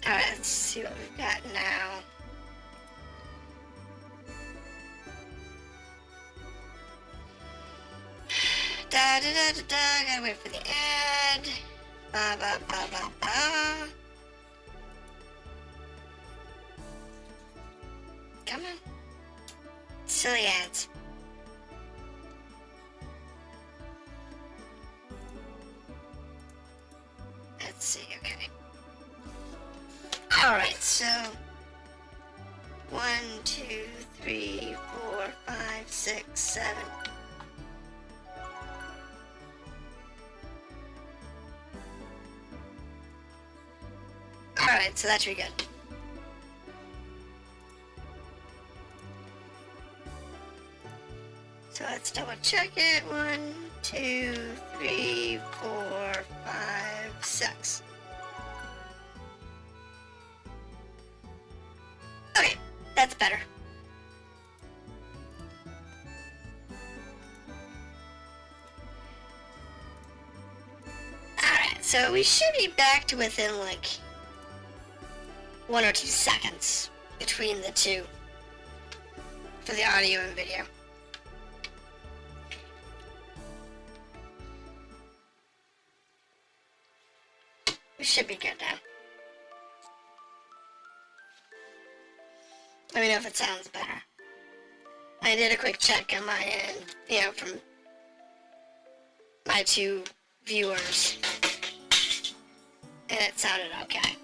Alright, let's see what we've got now. Da da da da da, gotta wait for the ad. Ba ba ba ba ba. Come on. Silly ads. Let's see, okay. Alright, so 1, 2, 3, 4, 5, 6, 7. Alright, so that should be good. So let's double check it. 1, 2, 3, 4, 5, 6. Okay, that's better. Alright, so we should be back to within like 1 or 2 seconds between the two for the audio and video. We should be good now. Let me know if it sounds better. I did a quick check on my end, you know, from my 2 viewers, and it sounded okay.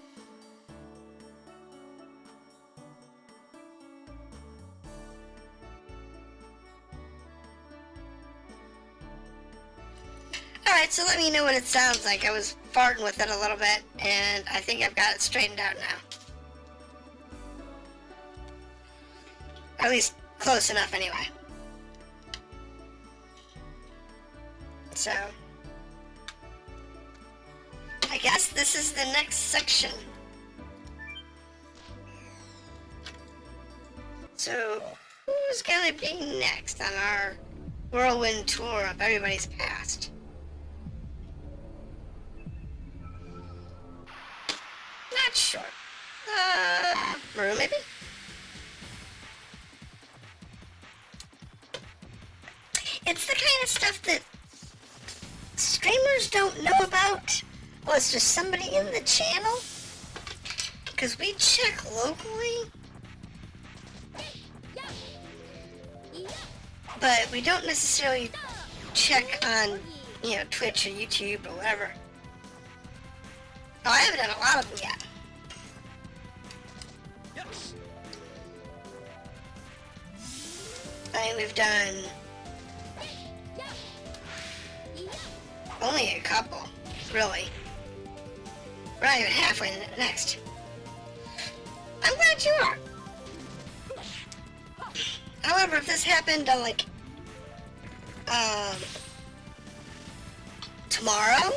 Alright, so let me know what it sounds like. I was farting with it a little bit, and I think I've got it straightened out now. Or at least close enough anyway. So, I guess this is the next section. So, who's gonna be next on our whirlwind tour of everybody's past? Not sure. Maru maybe? It's the kind of stuff that streamers don't know about. Oh, it's just somebody in the channel? Because we check locally, but we don't necessarily check on, you know, Twitch or YouTube or whatever. Oh, I haven't done a lot of them yet. I think we've done only a couple, really. We're not even halfway to the next. I'm glad you are. However, if this happened on like tomorrow,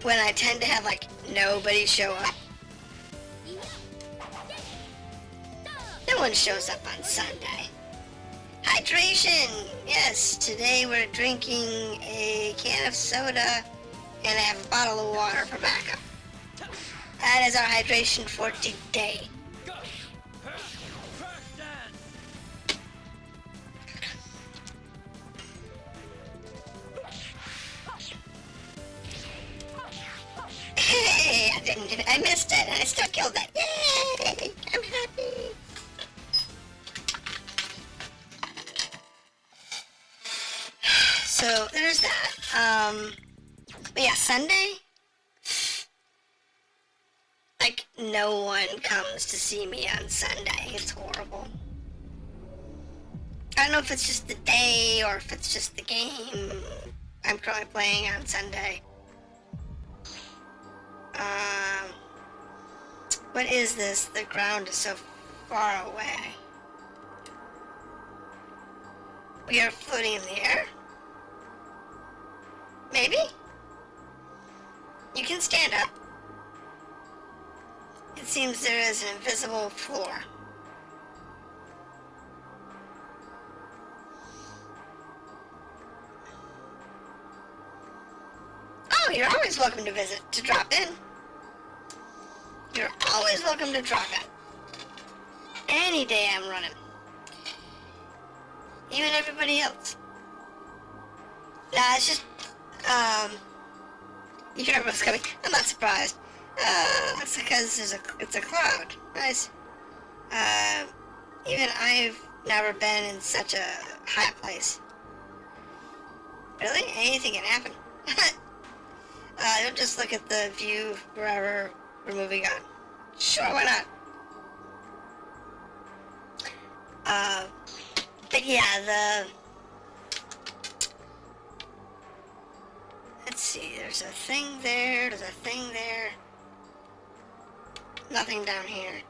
when I tend to have like nobody show up, no one shows up on Sunday. Hydration! Yes, today we're drinking a can of soda and I have a bottle of water for backup. That is our hydration for today. Hey, I missed it and I still killed it. Yay! I'm happy. So there's that. But yeah, Sunday, like no one comes to see me on Sunday. It's horrible. I don't know if it's just the day or if it's just the game I'm currently playing on Sunday. What is this? The ground is so far away. We are floating in the air? Maybe? You can stand up. It seems there is an invisible floor. Oh, you're always welcome to visit, to drop in. You're always welcome to drop it. Any day I'm running. Even everybody else. Nah, it's just, you heard what's coming. I'm not surprised. It's because it's a cloud. Nice. Even I've never been in such a high place. Really? Anything can happen. Don't just look at the view wherever we're moving on. Sure, why not? But yeah, let's see, there's a thing there, Nothing down here.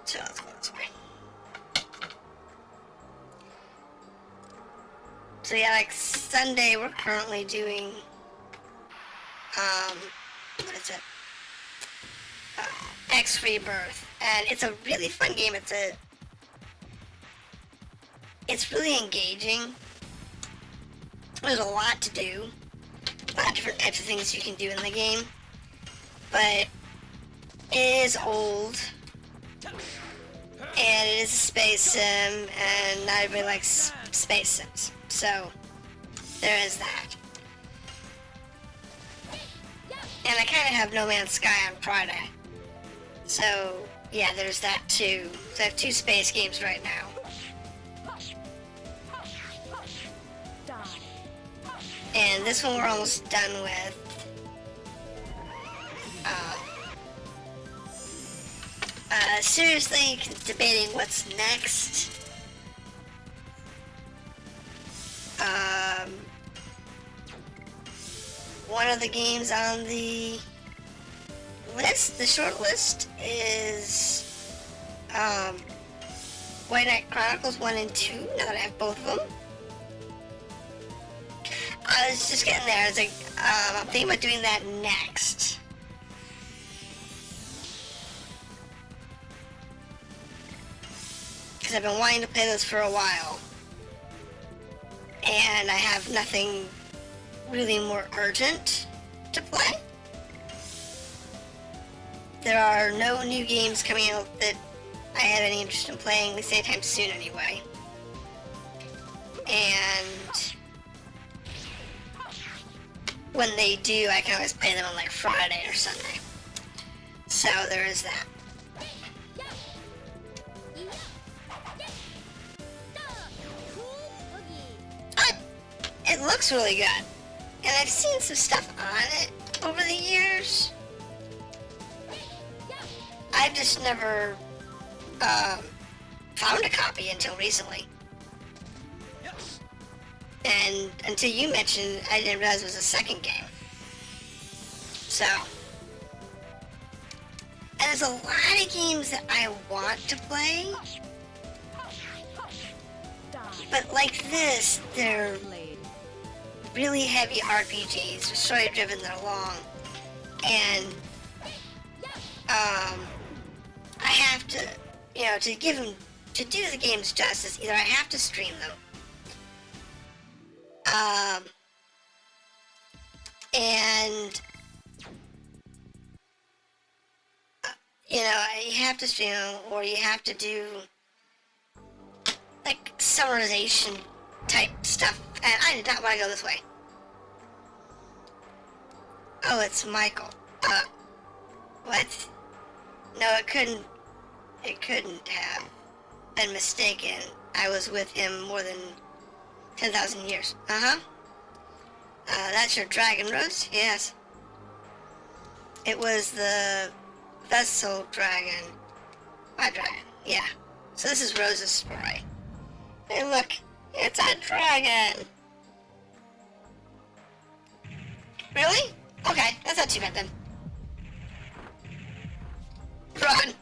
So let's go this way. So yeah, like Sunday, we're currently doing, what is it? X Rebirth, and it's a really fun game. It's really engaging. There's a lot to do, a lot of different types of things you can do in the game, but it is old, and it is a space sim, and not everybody likes space sims, so there is that. And I kind of have No Man's Sky on Friday, so yeah, there's that too. So I have 2 space games right now. And this one we're almost done with. Seriously debating what's next. One of the games on the list, the short list, is White Knight Chronicles 1 and 2, now that I have both of them. I was just getting there. I was like, I'm thinking about doing that next. Because I've been wanting to play those for a while. And I have nothing really more urgent to play. There are no new games coming out that I have any interest in playing, at least anytime soon anyway. And when they do, I can always play them on like Friday or Sunday. So there is that. It looks really good. And I've seen some stuff on it over the years. I've just never found a copy until recently. And until you mentioned, I didn't realize it was a second game. So, and there's a lot of games that I want to play, but like this, they're really heavy RPGs, they're story driven, they're long, and I have to, to do the games justice, either I have to stream them, and you have to stream them, or you have to do like summarization type stuff, and I did not want to go this way. Oh, it's Michael. What? No, it couldn't have been mistaken. I was with him more than 10,000 years. That's your dragon roast? Yes. It was the vessel dragon. My dragon, yeah. So this is Rose's story. Hey look, it's a dragon! Really? Okay, that's not too bad then. Run!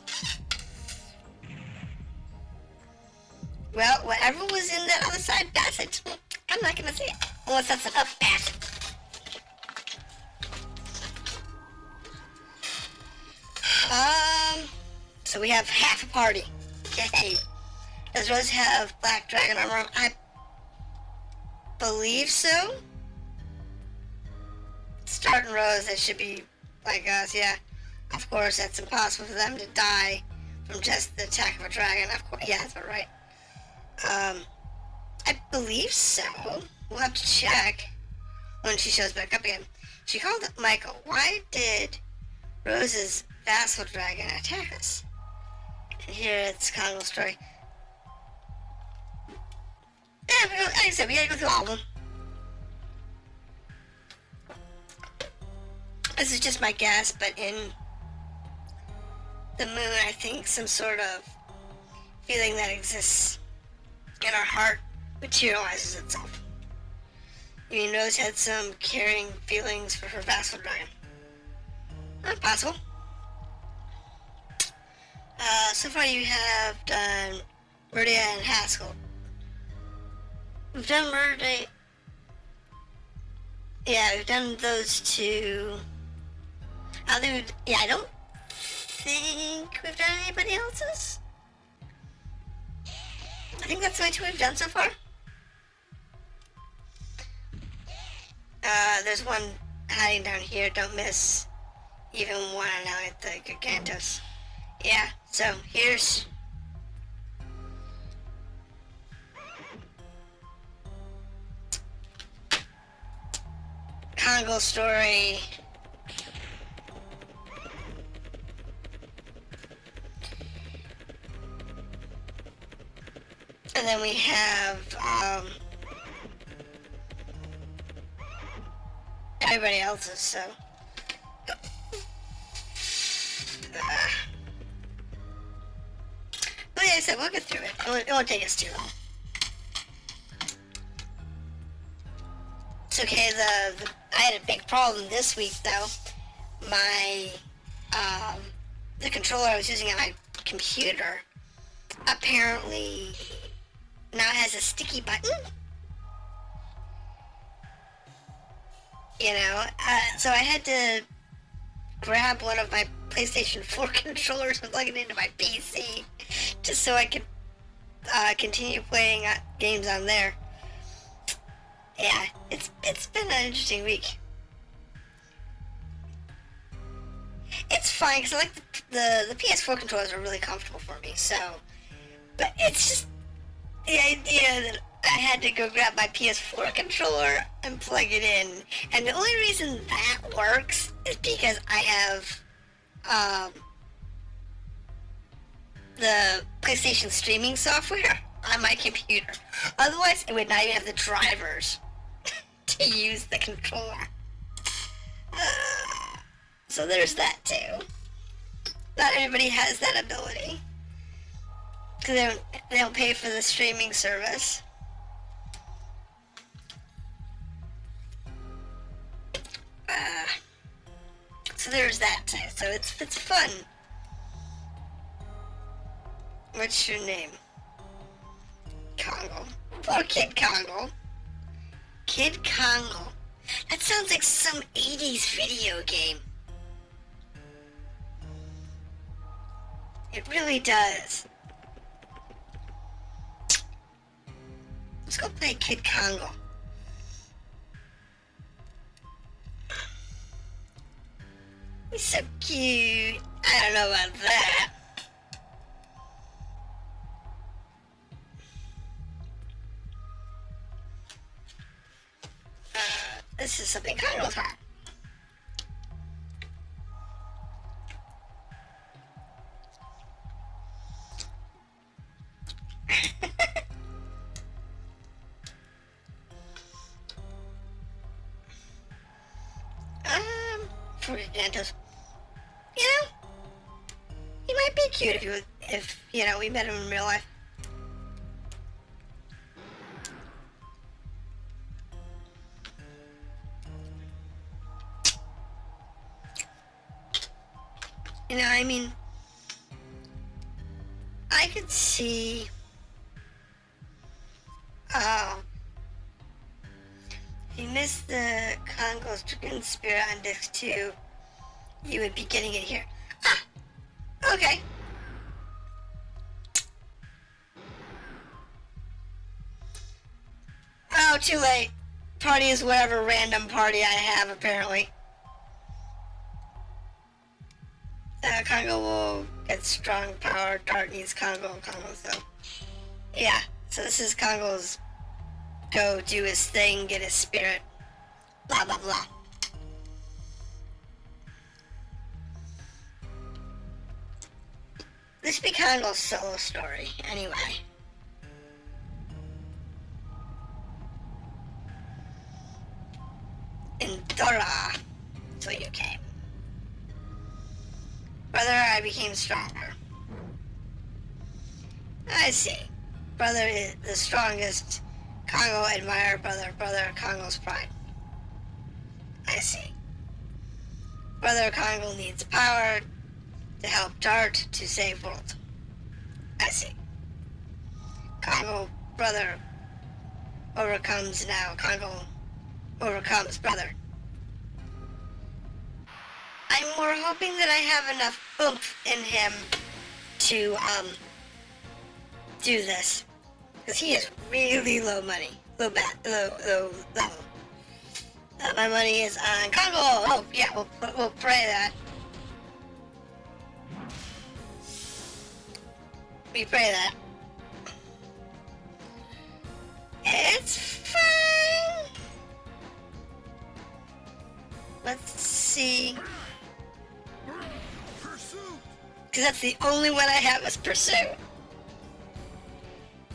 Well, whatever was in that other side passage, I'm not gonna see it. Unless that's an up passage. So we have half a party. Yay. Does Rose have black dragon armor? I believe so. Starting Rose, that should be like us, yeah. Of course, that's impossible for them to die from just the attack of a dragon. Of course, yeah, that's about right. I believe so. We'll have to check when she shows back up again. She called up Michael. Why did Rose's vassal dragon attack us? And here it's Congo's story. Yeah, like I said, we gotta go through all of them. This is just my guess, but in the moon, I think some sort of feeling that exists in our heart materializes itself. You mean Rose had some caring feelings for her vassal dragon? Not possible. So far you have done Murdia and Haskell. We've done Murdia. Yeah, we've done those two. I don't think we've done anybody else's. I think that's the only two we've done so far. There's one hiding down here. Don't miss even one now at the Gigantos. Yeah, so here's Congo's story. And then we have everybody else's, so but like I said, we'll get through it. It won't take us too long. It's okay. I had a big problem this week though. My the controller I was using on my computer apparently now has a sticky button. You know, so I had to grab one of my PlayStation 4 controllers and plug it into my PC just so I could continue playing games on there. Yeah, it's been an interesting week. It's fine because I like the PS4 controllers are really comfortable for me. So, but it's just the idea that I had to go grab my PS4 controller and plug it in, and the only reason that works is because I have the PlayStation streaming software on my computer. Otherwise, it would not even have the drivers to use the controller. So there's that too. Not everybody has that ability because they don't pay for the streaming service. So there's that too. So it's fun. What's your name? Congo. Poor Kid Congo. Kid Congo. That sounds like some 80s video game. It really does. Let's go play Kid Congo. He's so cute. I don't know about that. This is something Congo's hard. For Gigantos. You know, he might be cute if you know, we met him in real life. You know, I mean, I could see, if you missed the Congo's Dragoon Spirit on disc 2, you would be getting it here. Ah, okay. Oh, too late. Party is whatever random party I have, apparently. Congo will get strong power. Dart needs Congo. So yeah. So this is Congo's go do his thing, get his spirit. Blah blah blah. This be Congo's solo story, anyway. In Dora, so you came. Brother, I became stronger. I see. Brother is the strongest. Congo admire brother. Brother, Congo's pride. I see. Brother Congo needs power to help Dart to save world. I see. Congo, brother, overcomes now. Congo overcomes brother. I'm more hoping that I have enough oomph in him to do this, because he is really low money, low. My money is on Congo. Oh yeah, we'll pray that. We pray that. It's fine. Let's see. Because that's the only one I have is Pursuit.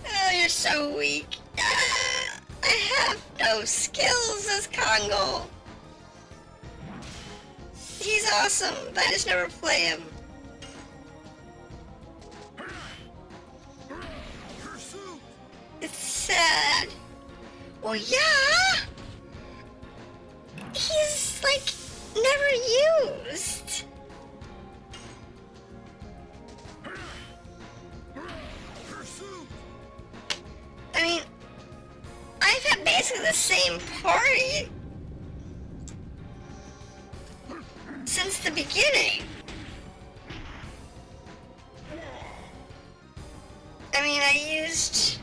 Oh, you're so weak. I have no skills as Congo. He's awesome, but I just never play him. It's sad. Well, yeah. He's, like, never used. I mean, I've had basically the same party since the beginning. I mean, I used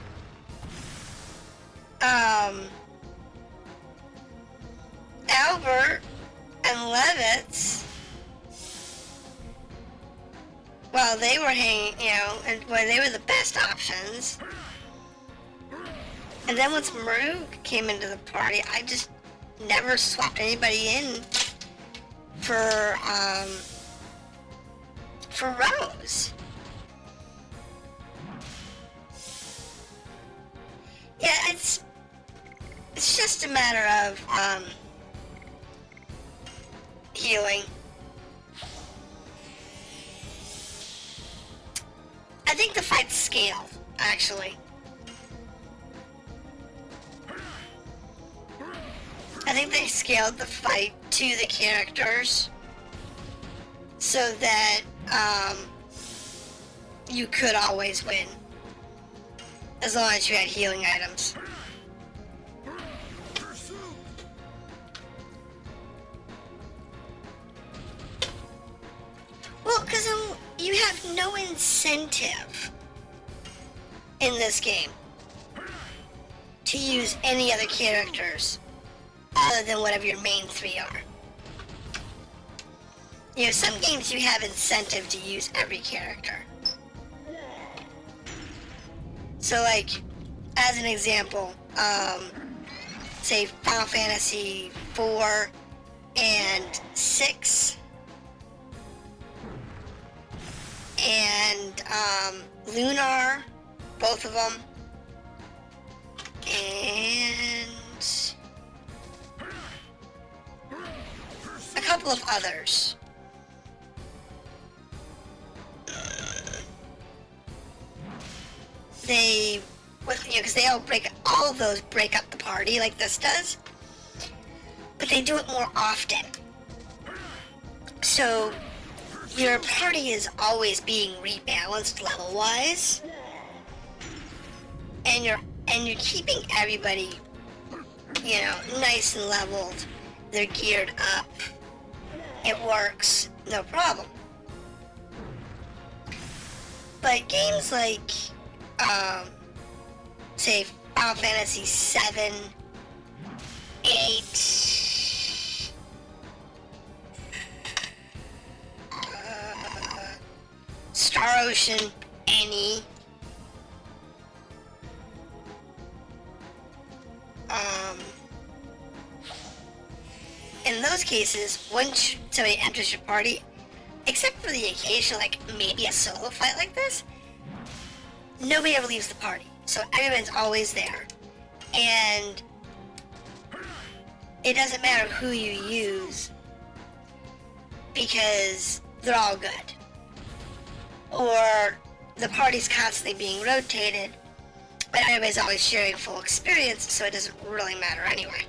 Albert and Levitz while they were hanging, and when they were the best options. And then once Maruk came into the party, I just never swapped anybody in for Rose. Yeah, it's just a matter of healing. I think the fight scaled, actually. I think they scaled the fight to the characters so that you could always win as long as you had healing items. Well, because you have no incentive in this game to use any other characters other than whatever your main three are. Some games you have incentive to use every character. So, like, as an example, say Final Fantasy 4 and 6, and Lunar, both of them, and a couple of others. They, because they all of those break up the party like this does, but they do it more often. So your party is always being rebalanced level-wise, and you're keeping everybody, nice and leveled. They're geared up. It works, no problem. But games like, say, Final Fantasy 7, 8, Star Ocean, any. In those cases, once somebody enters your party, except for the occasional, like maybe a solo fight like this, nobody ever leaves the party. So everyone's always there. And it doesn't matter who you use because they're all good. Or the party's constantly being rotated, but everybody's always sharing full experience, so it doesn't really matter anyway.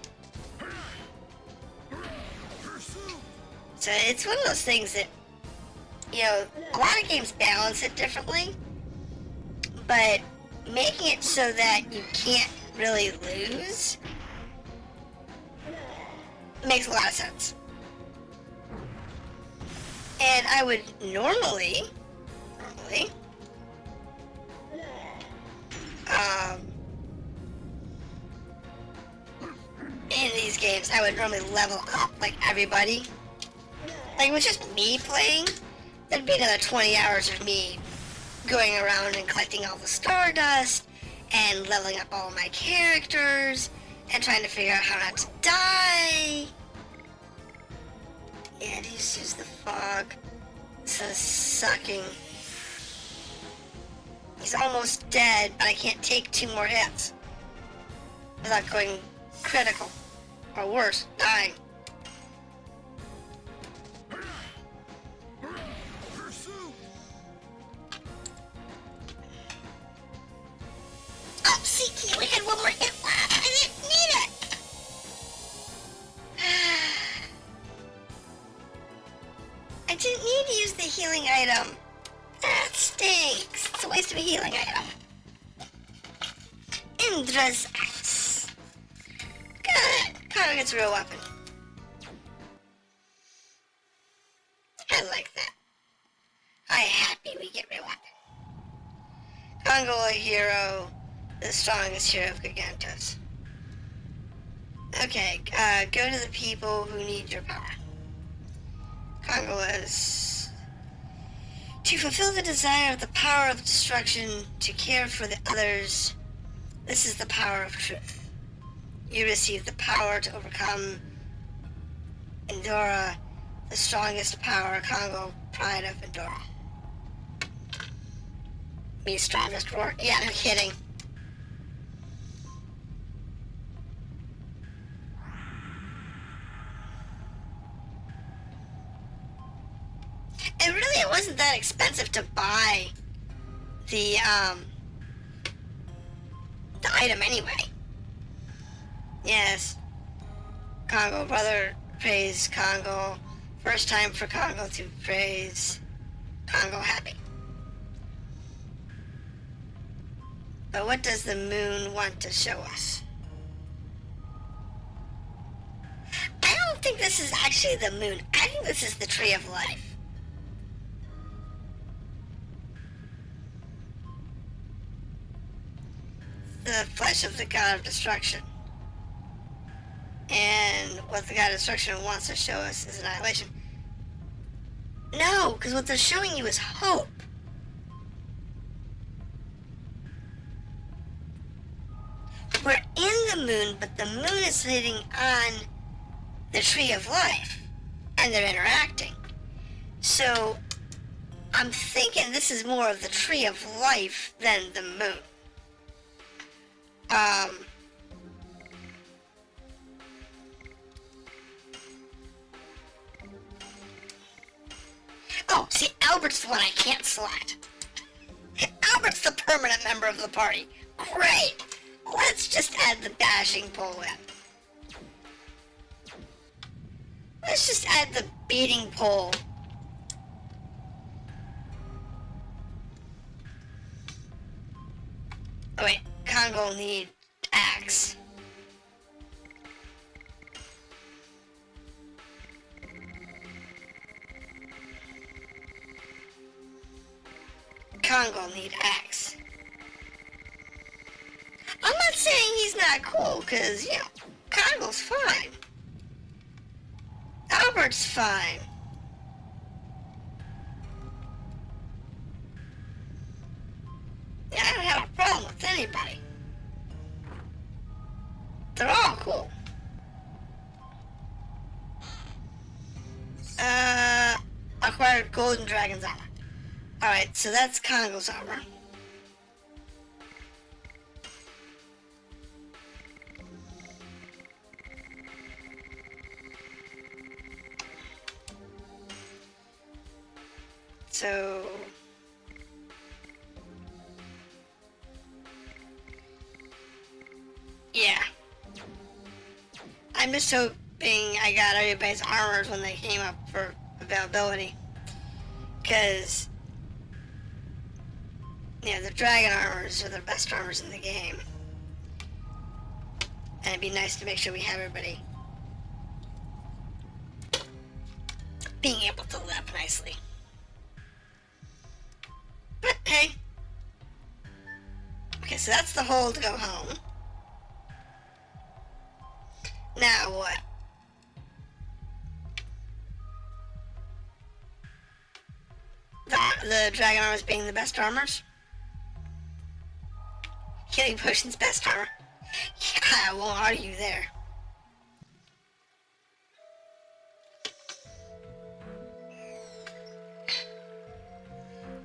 So it's one of those things that, you know, a lot of games balance it differently, but making it so that you can't really lose makes a lot of sense. And I would normally, in these games, I would normally level up like everybody. Like, it was just me playing, there'd be another 20 hours of me going around and collecting all the stardust and leveling up all of my characters and trying to figure out how not to die. Yeah, just use the fog. This is sucking. He's almost dead, but I can't take 2 more hits without going critical, or worse, dying. Oh, see, we had 1 more hit. I didn't need it. I didn't need to use the healing item. That stinks. It's a waste of a healing item. Indra's Axe. Good. Connor gets a real weapon. I like that. I'm happy we get real weapon. Congo, a hero. The strongest hero of Gigantos. Okay, go to the people who need your power. Congo is to fulfill the desire of the power of destruction, to care for the others. This is the power of truth. You receive the power to overcome Endora, the strongest power. Congo, pride of Endora. Me strongest roar? Yeah, no kidding. And really, it wasn't that expensive to buy the item anyway. Yes. Congo, brother, praise Congo. First time for Congo to praise Congo, happy. But what does the moon want to show us? I don't think this is actually the moon. I think this is the Tree of Life. The flesh of the god of destruction. And what the god of destruction wants to show us is annihilation. No, because what they're showing you is hope. We're in the moon, but the moon is sitting on the Tree of Life, and they're interacting. So, I'm thinking this is more of the Tree of Life than the moon. Oh, see, Albert's the one I can't select. Albert's the permanent member of the party. Great! Let's just add the bashing pole in. Let's just add the beating pole. Oh wait, Congo will need axe. Congo need axe. I'm not saying he's not cool, cause, you know, Congo's fine. Albert's fine. anybody. They're all cool. Acquired Golden Dragon's armor. Alright, so that's Congo's armor. So... yeah. I'm just hoping I got everybody's armors when they came up for availability. Because, you know, the dragon armors are the best armors in the game. And it'd be nice to make sure we have everybody being able to live nicely. But hey. Okay, so that's the hole to go home. Now what? The dragon armors being the best armors? Healing potions best armor? Yeah, I won't argue there.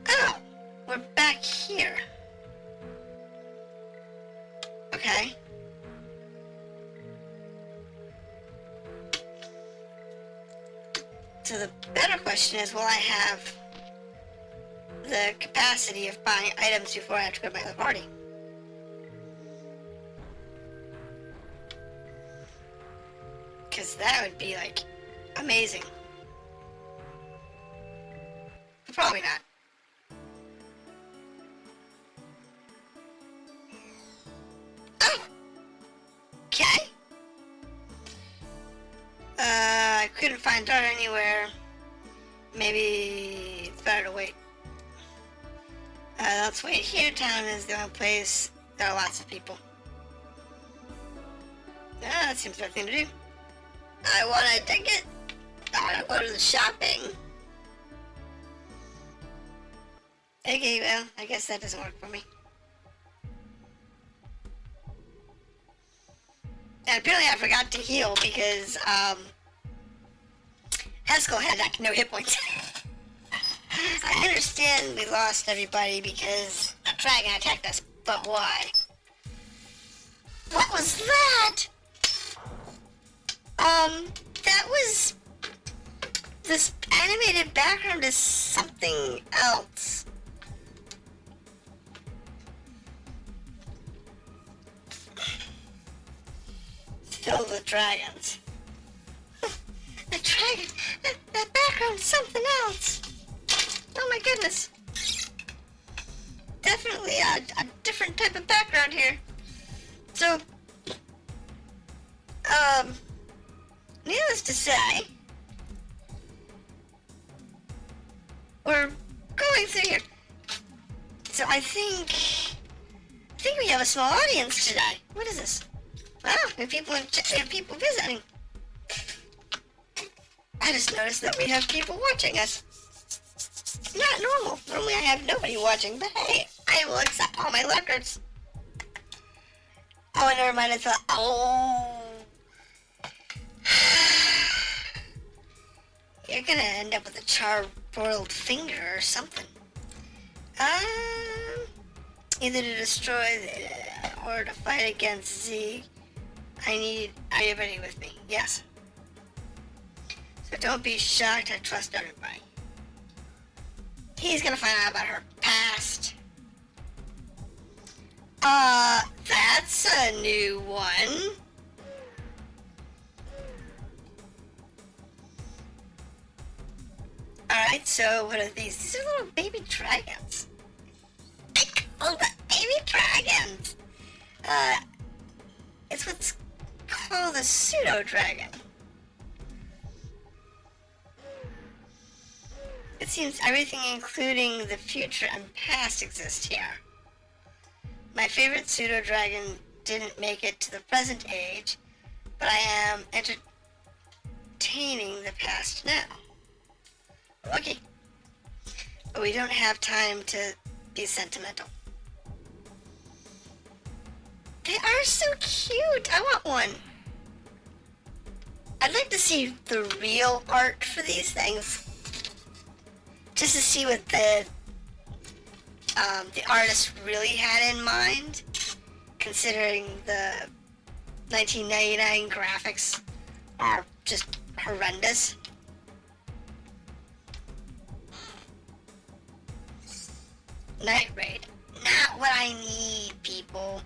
Oh, we're back here. Okay. So the better question is, will I have the capacity of buying items before I have to go to my other party? Because that would be, like, amazing. Probably not. Oh! Okay. I couldn't find Dart anywhere. Maybe it's better to wait. Let's wait here. Town is the only place. There are lots of people. That seems the right thing to do. I want a ticket. I want to go to the shopping. Okay, well, I guess that doesn't work for me. And apparently I forgot to heal because, Haskell had like no hit points. I understand we lost everybody because a dragon attacked us, but why? What was that? That was... this animated background is something else. Filled with dragons. The dragon... that background is something else. Oh my goodness. Definitely a different type of background here. So... needless to say... we're going through here. So I think we have a small audience today. What is this? Wow, we have people visiting. I just noticed that we have people watching us. It's not normal. Normally I have nobody watching, but hey, I will accept all my lurkers. Oh, never mind, I thought, oh. You're gonna end up with a charbroiled finger or something. Either to destroy or to fight against Z. Are you ready with me? Yes. So don't be shocked, I trust everybody. He's gonna find out about her past. That's a new one. Alright, so what are these? These are little baby dragons. Oh, the baby dragons! It's what's called a pseudo-dragon. It seems everything including the future and past exists here. My favorite pseudo-dragon didn't make it to the present age, but I am entertaining the past now. Okay. But we don't have time to be sentimental. They are so cute. I want one. I'd like to see the real art for these things. Just to see what the artist really had in mind, considering the 1999 graphics are just horrendous. Night Raid. Not what I need, people.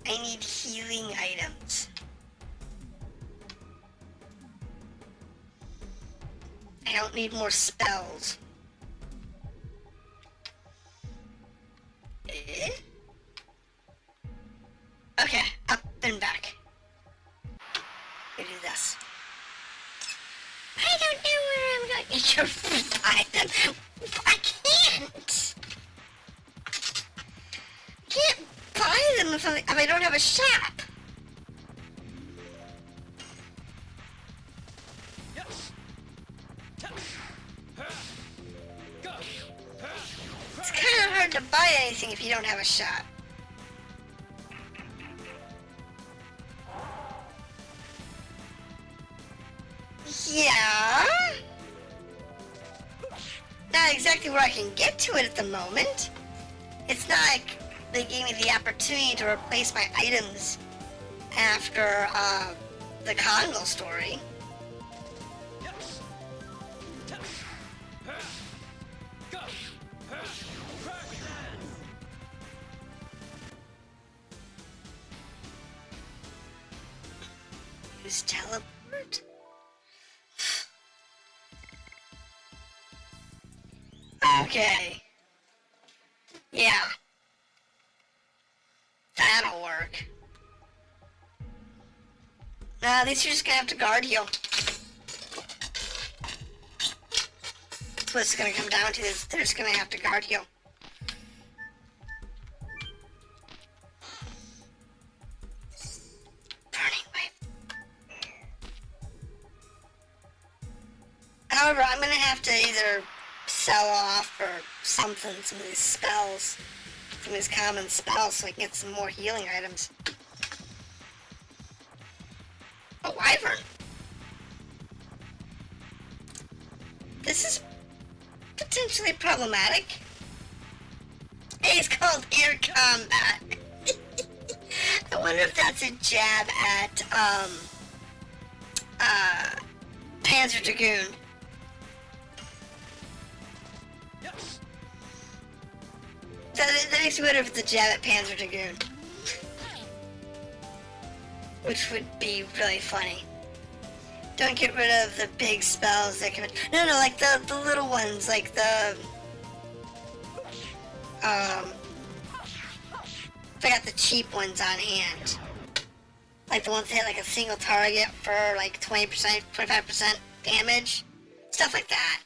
I need healing items. I don't need more spells. Okay, up and back. We do this. I don't know where I'm going to buy them. I can't. I can't buy them if I don't have a shop. It's kind of hard to buy anything if you don't have a shop. Yeah. Not exactly where I can get to it at the moment. It's not like they gave me the opportunity to replace my items after the Congo story. Use teleport? Okay. Yeah. That'll work. Nah, these are just gonna have to guard heal. That's what it's gonna come down to, is they're just gonna have to guard heal. Burning Wave. However, I'm gonna have to either sell off or something, some of these spells, some of these common spells, so I can get some more healing items. A wyvern. This is potentially problematic. Hey, it's called air combat. I wonder if that's a jab at Panzer Dragoon. That makes me wonder if it's a jab at Panzer Dragoon. Which would be really funny. Don't get rid of the big spells that can... No, like the little ones, like the... I got the cheap ones on hand. Like the ones that hit like a single target for like 20%, 25% damage. Stuff like that.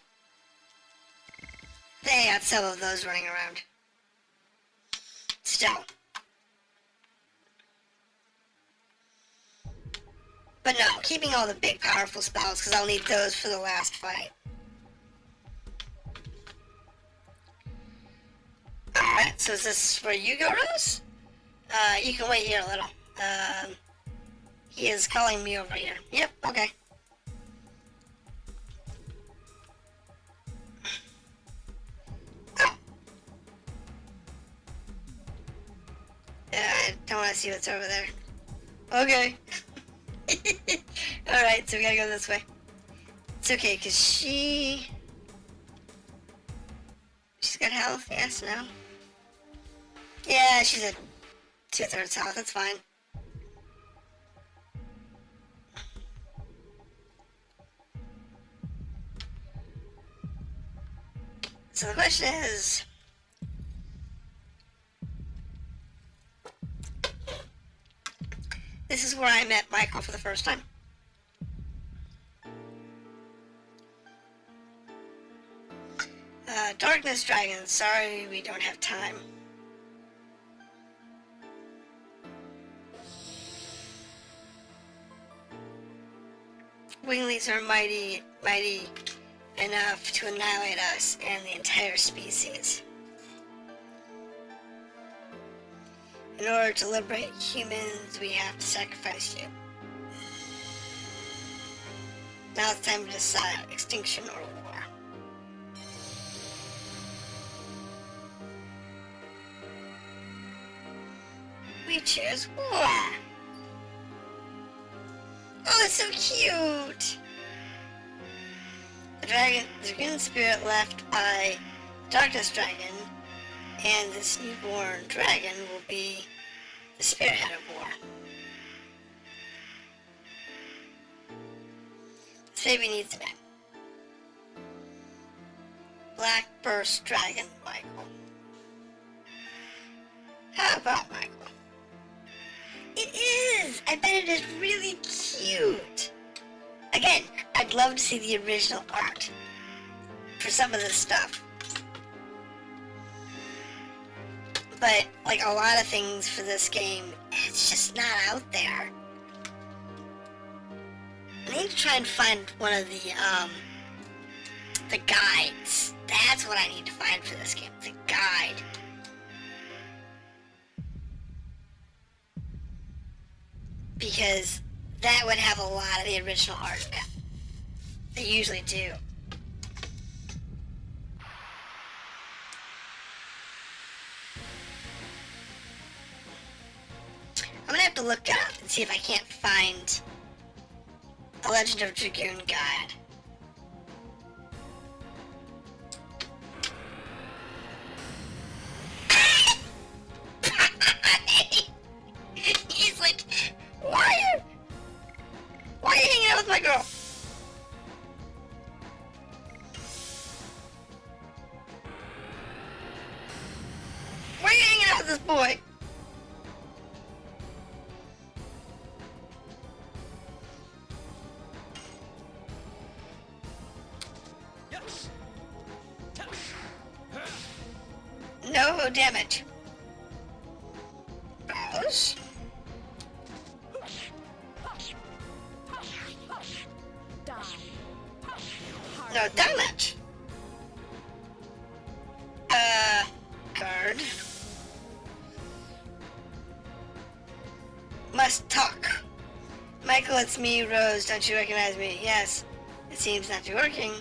They got some of those running around. Still. But no, keeping all the big powerful spells, because I'll need those for the last fight. Alright, so is this where you go, Rose? You can wait here a little. He is calling me over here. Yep, okay. Oh. I don't want to see what's over there. Okay. Alright, so we gotta go this way. It's okay, because she's got health, yes, no? Yeah, she's at 2/3 health, that's fine. So the question is... This is where I met Michael for the first time. Darkness Dragon, sorry we don't have time. Winglies are mighty enough to annihilate us and the entire species. In order to liberate humans, we have to sacrifice you. Now it's time to decide extinction or war. We choose war. Oh, it's so cute! The Dragoon spirit left by Darkness Dragon, and this newborn dragon will be the spearhead of war. This baby needs a name. Black Burst Dragon Michael. How about Michael? It is! I bet it is really cute. Again, I'd love to see the original art for some of this stuff. But, like a lot of things for this game, it's just not out there. I need to try and find one of the guides. That's what I need to find for this game, the guide. Because that would have a lot of the original art in it. They usually do. I'm gonna have to look it up and see if I can't find a Legend of Dragoon guide. He's like, why are you hanging out with my girl? Why are you hanging out with this boy? No damage. Browse. No damage. Guard. Must talk. Michael, it's me, Rose. Don't you recognize me? Yes. It seems not to be working.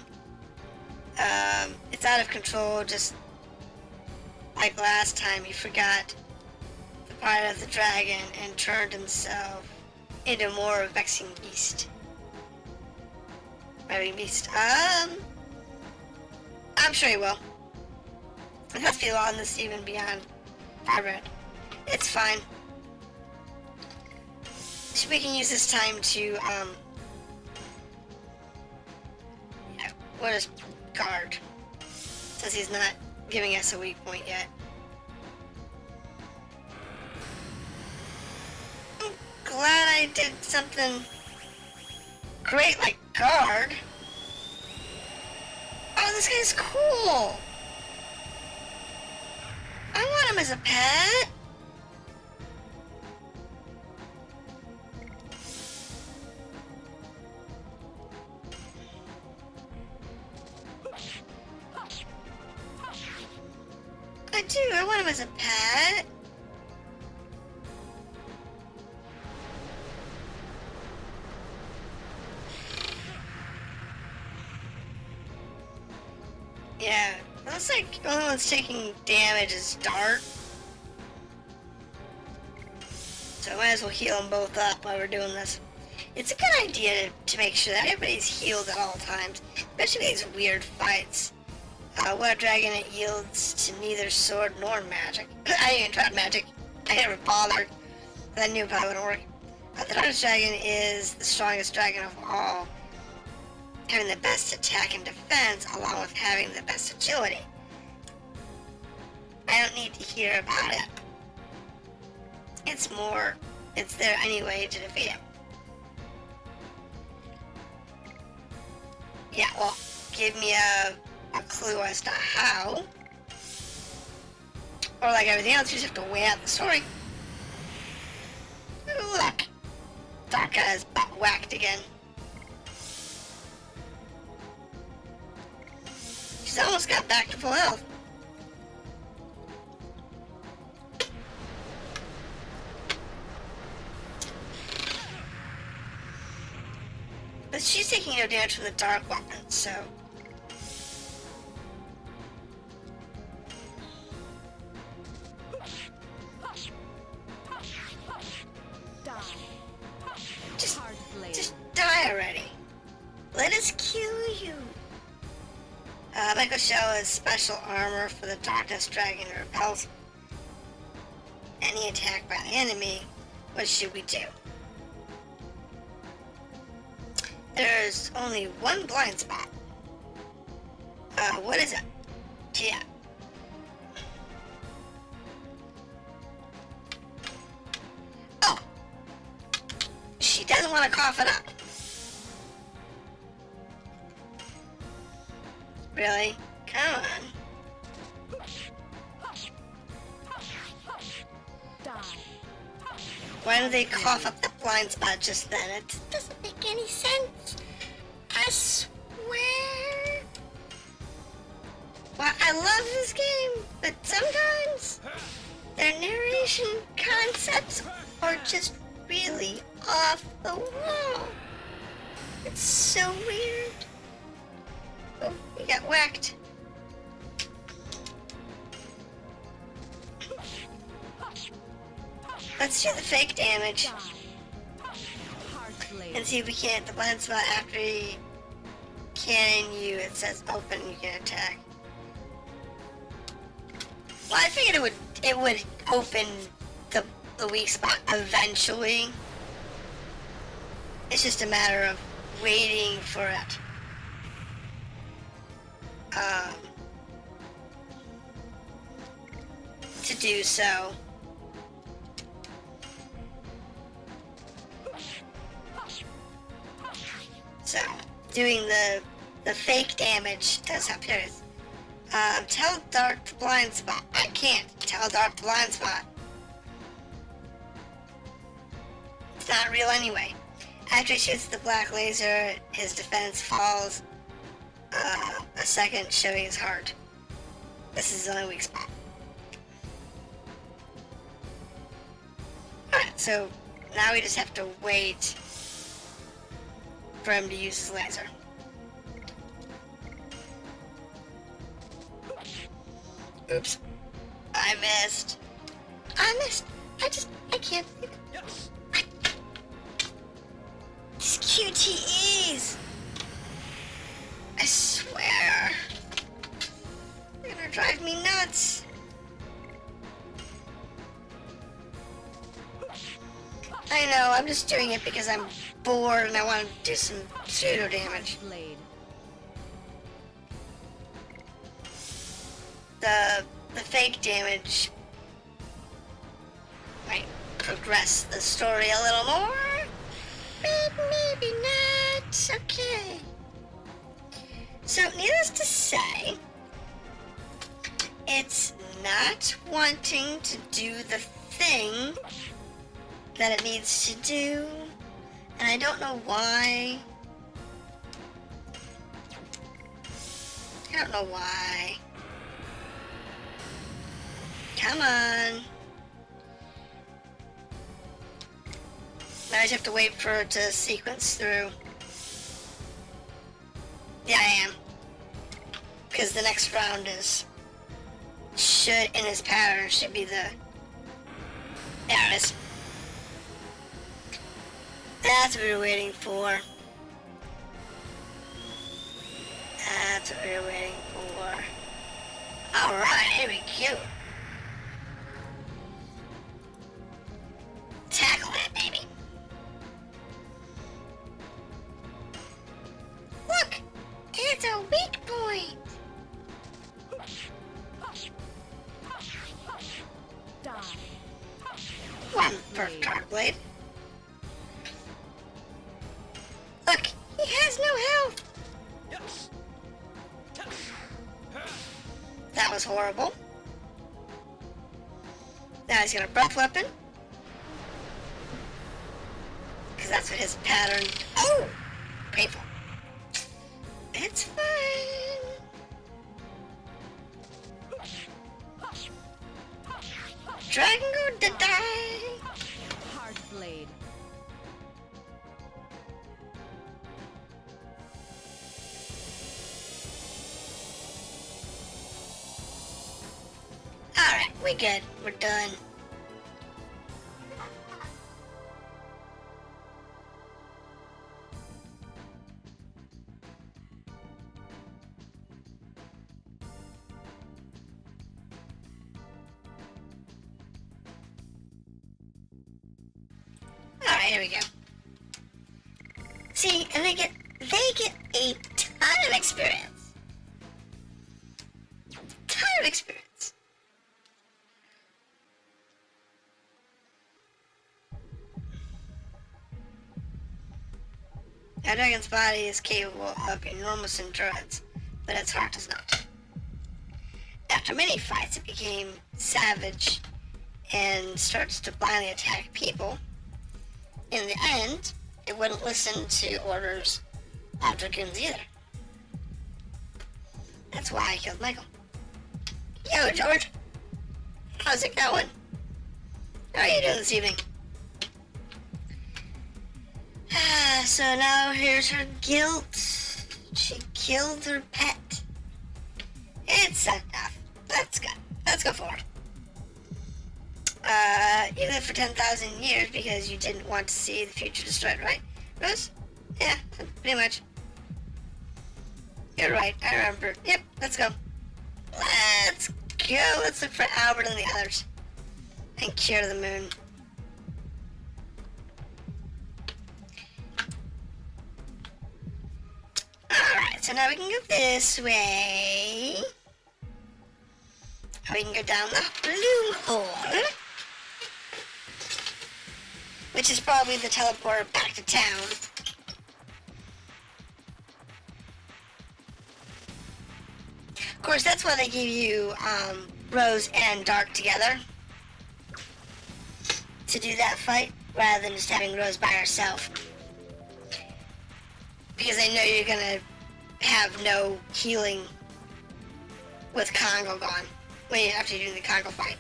It's out of control, just like last time he forgot the part of the dragon and turned himself into more of a vexing beast. Raving beast. I'm sure he will. It has to be long this even beyond Firebrand. It's fine. We can use this time to, yeah, what is guard? Says he's not giving us a weak point yet. I'm glad I did something great like guard. Oh, this guy's cool. I want him as a pet. I do, I want him as a pet. Yeah, looks like the only one's taking damage is Dart. So I might as well heal them both up while we're doing this. It's a good idea to make sure that everybody's healed at all times, especially these weird fights. What dragon, it yields to neither sword nor magic. I didn't even try magic. I never bothered. I knew it probably wouldn't work. The Darkness Dragon is the strongest dragon of all, having the best attack and defense, along with having the best agility. I don't need to hear about it. It's there anyway to defeat him. Yeah, well, give me a clue as to how. Or like everything else, you just have to weigh out the story. Ooh, look! Dark guy's butt whacked again. She's almost got back to full health. But she's taking no damage from the dark weapon, so... Just die already. Let us kill you. Michael Shell is special armor for the Darkness Dragon that repels any attack by the enemy. What should we do? There's only one blind spot. What is it? Yeah. Oh! She doesn't want to cough it up. Really? Come on. Why do they cough up the blind spot just then? It doesn't make any sense. I swear. Well, I love this game, but sometimes their narration concepts are just really off the wall. It's so weird. Oh, he got whacked. Let's do the fake damage. And see if we can't hit the blind spot after he cannon you. It says open, you can attack. Well, I figured it would open the weak spot eventually. It's just a matter of waiting for it. To do so. So, doing the fake damage does help. Here it is. Tell dark the blind spot. I can't tell dark the blind spot. It's not real anyway. After he shoots the black laser, his defense falls a second, showing his heart. This is the only weak spot. Alright, so now we just have to wait for him to use his laser. Oops. I missed. I can't believe it. These QTEs. I swear. They're gonna drive me nuts. I know, I'm just doing it because I'm bored and I want to do some pseudo damage. The fake damage might progress the story a little more, but maybe not. Okay. So, needless to say, it's not wanting to do the thing that it needs to do, and I don't know why. I don't know why. Come on. Now I just have to wait for it to sequence through. Yeah, I am. Because the next round in his pattern should be the... There it is. That's what we were waiting for. That's what we were waiting for. Alright, here we go. Tackle that, baby. Look! It's a weak point! One for Dark Blade. Look, he has no health. That was horrible. Now he's got a breath weapon. Because that's what his pattern... Oh! Painful. It's fine. Dragoon to die. Hard blade. We good. We're done. Alright, here we go. See, and they get a ton of experience. Ton of experience. A dragon's body is capable of enormous endurance, but its heart does not. After many fights, it became savage and starts to blindly attack people. In the end, it wouldn't listen to orders of Dragoons either. That's why I killed Michael. Yo, George. How's it going? How are you doing this evening? So now here's her guilt. She killed her pet. It's enough. Let's go. Let's go forward. You lived for 10,000 years because you didn't want to see the future destroyed, right, Rose? Yeah, pretty much. You're right, I remember. Yep, let's go. Let's go. Let's look for Albert and the others. And cure the moon. Alright, so now we can go this way. We can go down the blue hole. Which is probably the teleporter back to town. Of course, that's why they give you Rose and Dark together. To do that fight, rather than just having Rose by herself. Because they know you're gonna have no healing with Congo gone. Wait, after you do the Congo fight.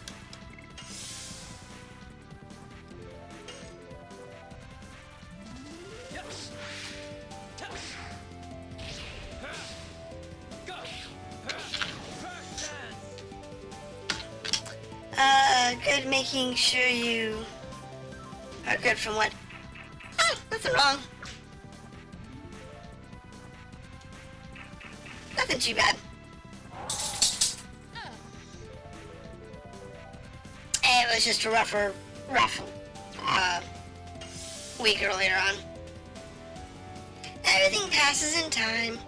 Good making sure you are good from what? Oh, nothing wrong. Nothing too bad. It was just a rough week earlier on. Everything passes in time.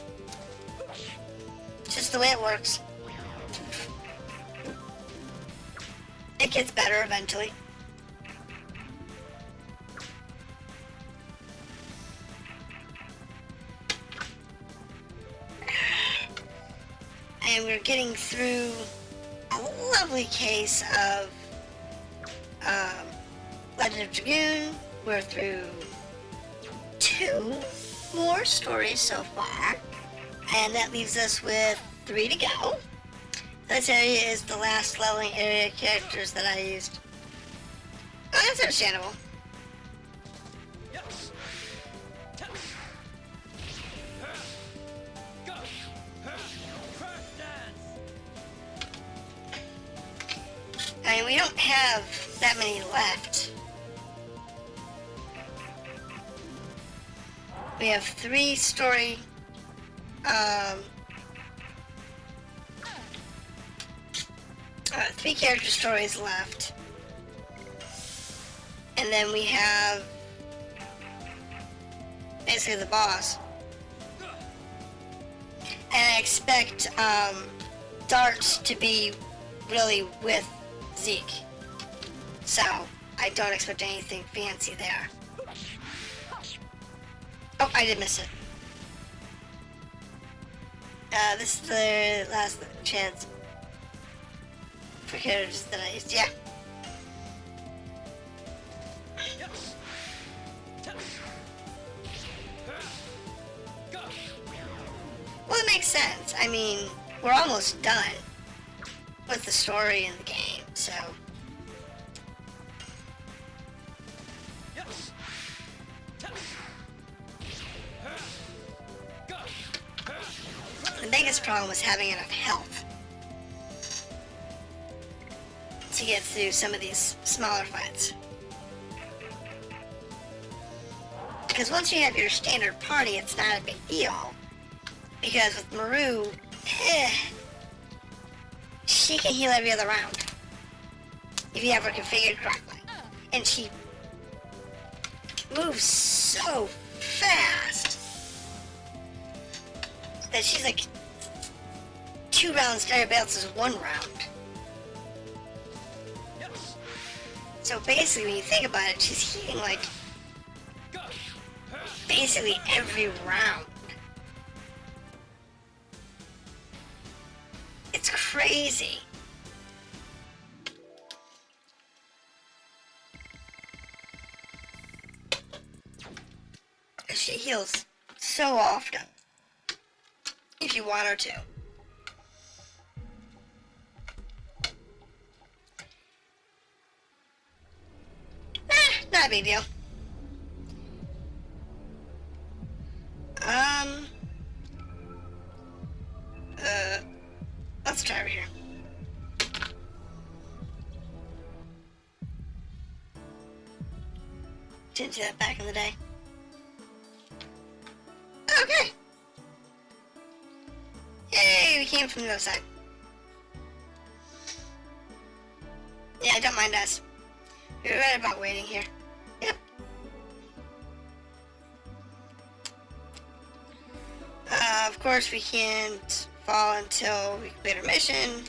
Just the way it works. It gets better eventually. And we're getting through a lovely case of Legend of Dragoon. We're through 2 more stories so far. And that leaves us with 3 to go. This area is the last leveling area characters that I used. Oh, that's understandable. I mean, we don't have that many left. We have 3 story, 3 character stories left. And then we have basically the boss. And I expect Darts to be really with Zeke. So I don't expect anything fancy there. Oh, I did miss it. This is the last chance for characters that I used. Yeah. Well, it makes sense. I mean, we're almost done with the story in the game, so. The biggest problem was having enough health. to get through some of these smaller fights. Because once you have your standard party, it's not a big deal. Because with Maru, she can heal every other round. If you have her configured correctly. And she moves so fast that she's like 2 rounds Turnbased is 1 round. So basically, when you think about it, she's healing like basically every round. It's crazy. She heals so often if you want her to. Not a big deal. Let's try over here. Didn't do that back in the day. Okay. Yay, we came from the other side. Yeah, don't mind us. We were right about waiting here. Yep. Of course, we can't fall until we complete our mission.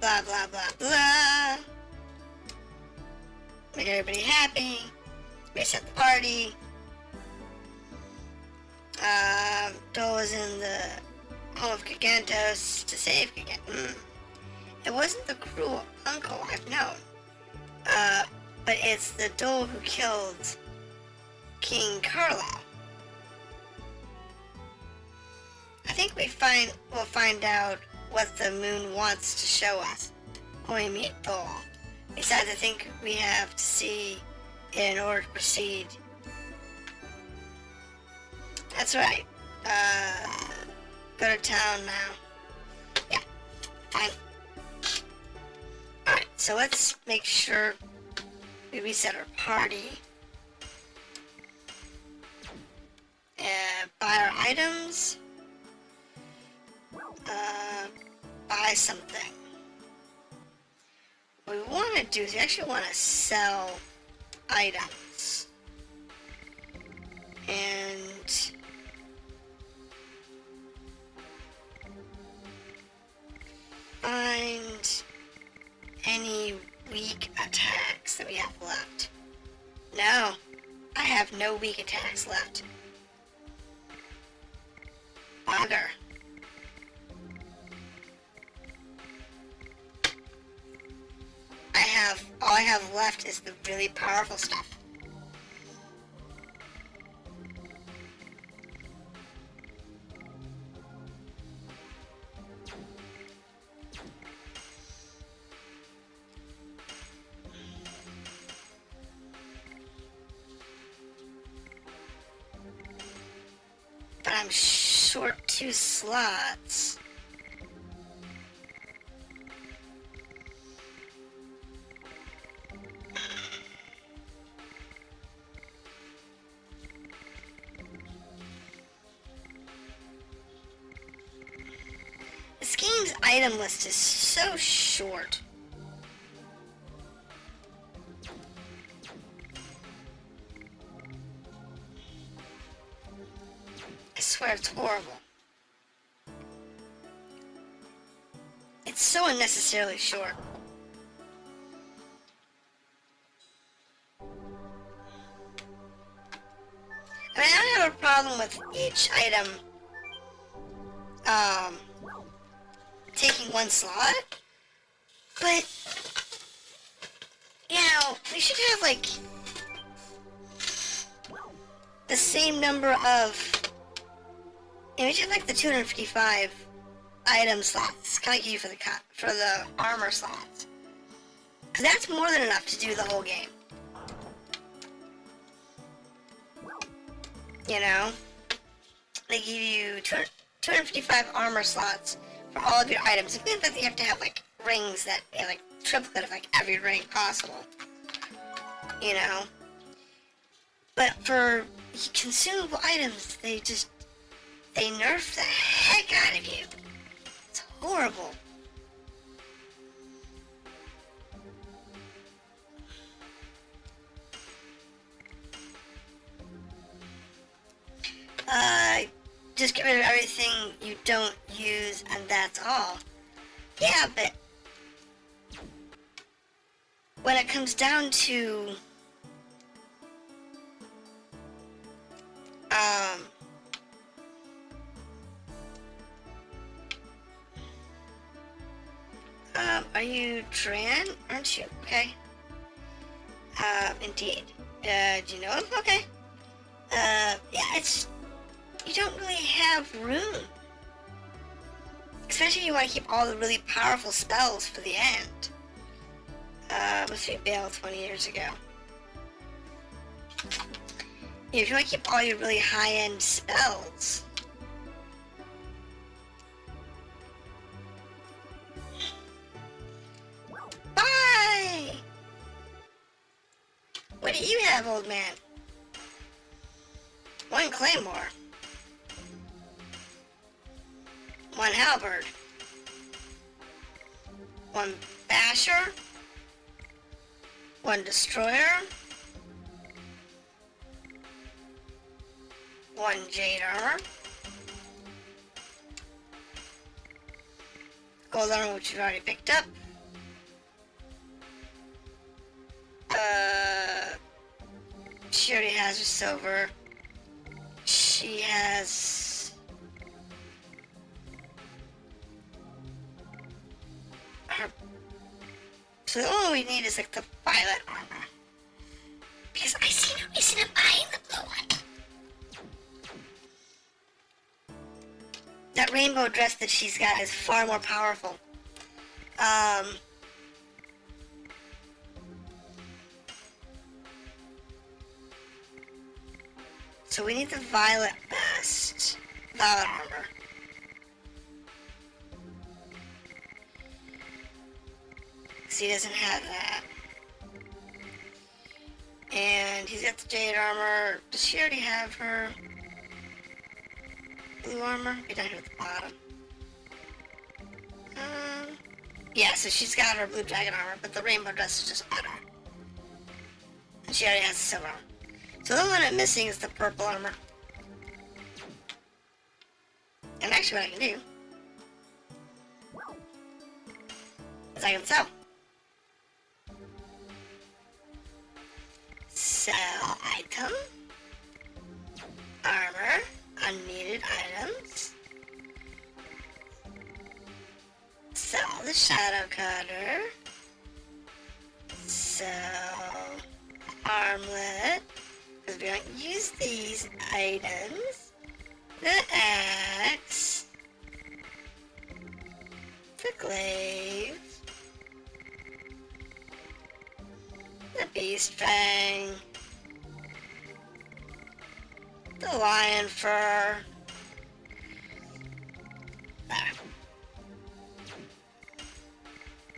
Blah, blah, blah, blah. Make everybody happy. Reset the party. Dole was in the home of Gigantos to save Gigantos. It wasn't the cruel uncle I've known. But it's the Dole who killed King Carlo. I think we'll find out what the moon wants to show us when we meet Dole. Besides, I think we have to see it in order to proceed. That's right. Go to town now. Yeah, fine. Alright, so let's make sure we reset our party. Buy our items. Buy something. What we want to do is we actually want to sell items. And find any weak attacks that we have left. No, I have no weak attacks left. Bugger. All I have left is the really powerful stuff. But I'm short 2 slots. This game's item list is so short. I swear it's horrible. It's so unnecessarily short. I mean, I don't have a problem with each item, taking 1 slot, but, you know, we should have, like, the same number of, we should have, like, the 255 item slots, kind of like you for the armor slots, because that's more than enough to do the whole game. You know? They give you 255 armor slots for all of your items. It means that you have to have, like, rings that, like, triplet of, like, every ring possible. You know? But for consumable items, they nerf the heck out of you. It's horrible. Just get rid of everything you don't use and that's all. Yeah, but when it comes down to are you Tran? Aren't you? Okay. Indeed. Do you know him? Okay. Yeah, you don't really have room. Especially if you want to keep all the really powerful spells for the end. Must be bailed 20 years ago. Yeah, if you want to keep all your really high-end spells. Bye! What do you have, old man? One claymore. One halberd. One basher. One destroyer. One jade armor. Gold armor, which you've already picked up. She already has her silver. She has her. So all we need is like the violet armor. Because I see no reason in buying the blue one. That rainbow dress that she's got is far more powerful. So we need the violet vest. Violet armor. So he doesn't have that. And he's got the jade armor. Does she already have her blue armor? Maybe down here at the bottom. Yeah, so she's got her blue dragon armor, but the rainbow dress is just better. And she already has the silver armor. So the one I'm missing is the purple armor. And actually what I can do is I can sell. Sell item. Armor. Unneeded items. Sell the shadow cutter. Sell armlet. Because we don't use these items. The axe. The glaive. The beast fang. The lion fur. There.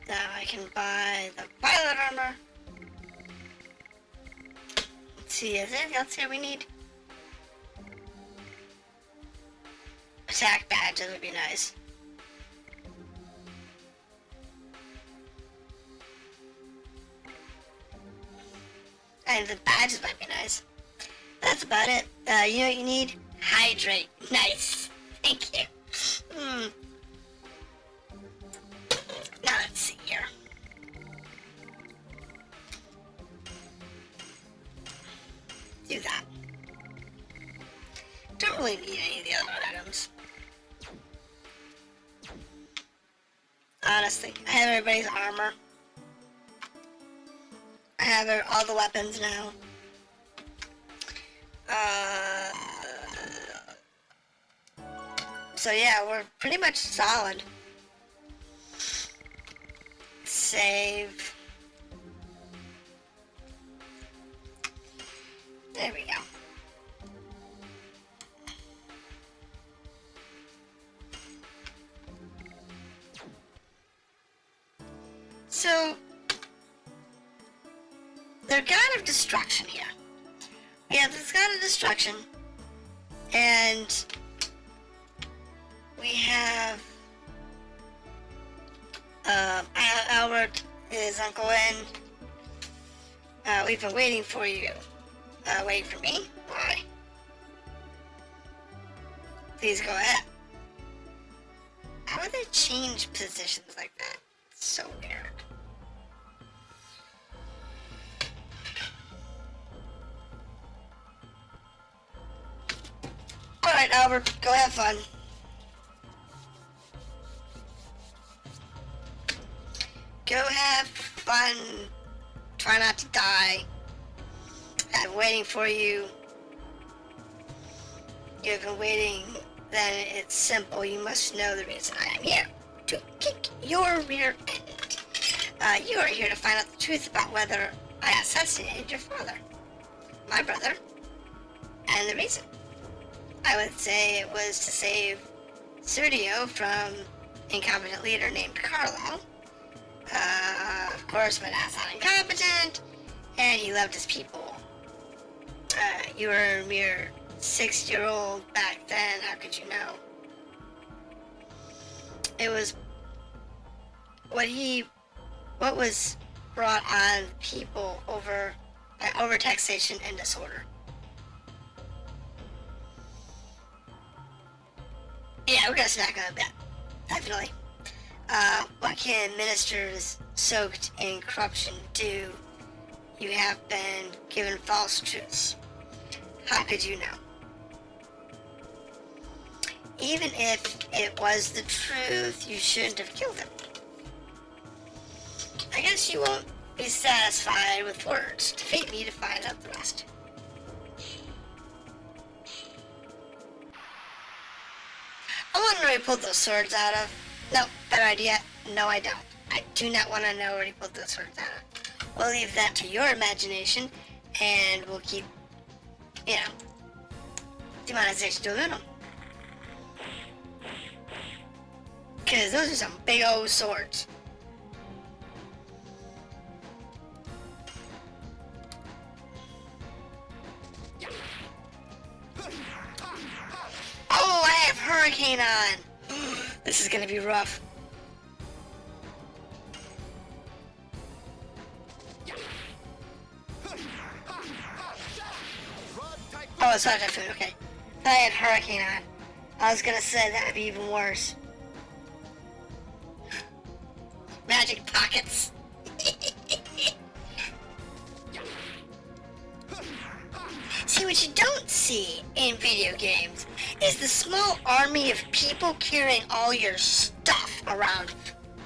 Now I can buy the violet armor. Let's see, is there anything else here we need? Attack badges would be nice. And the badges might be nice. That's about it. You know what you need? Hydrate. Nice. Thank you. Now let's see here. Do that. Don't really need any of the other items. Honestly, I have everybody's armor. I have all the weapons now. So yeah, we're pretty much solid. Save. There we go. So, they're god of destruction here. Yeah, this god of destruction. And we have Albert, his Uncle N. We've been waiting for you. Waiting for me? Why? Please go ahead. How would they change positions like that? It's so weird. Alright, Albert, go have fun. Go have fun. Try not to die. I'm waiting for you. You've been waiting. Then it's simple. You must know the reason I am here. To kick your rear end. You are here to find out the truth about whether I assassinated your father, my brother, and the reason. I would say it was to save Sergio from incompetent leader named Carlo. Of course, my dad's not incompetent, and he loved his people. You were a mere 6-year-old back then, how could you know? It was what was brought on people over taxation and disorder. Yeah, we're gonna smack on that, definitely. What can ministers soaked in corruption do? You have been given false truths. How could you know? Even if it was the truth, you shouldn't have killed him. I guess you won't be satisfied with words. Defeat me to find out the rest. I wonder where he pulled those swords out of. No, better idea. No, I don't. I do not want to know where he pulled those swords out of. We'll leave that to your imagination, and we'll keep, demonization to a minimum. Because those are some big old swords. Oh, I have Hurricane on. This is gonna be rough. Oh, it's not Typhoon, okay. I had Hurricane on. I was gonna say that'd be even worse. Magic pockets. See, what you don't see in video games is the small army of people carrying all your stuff around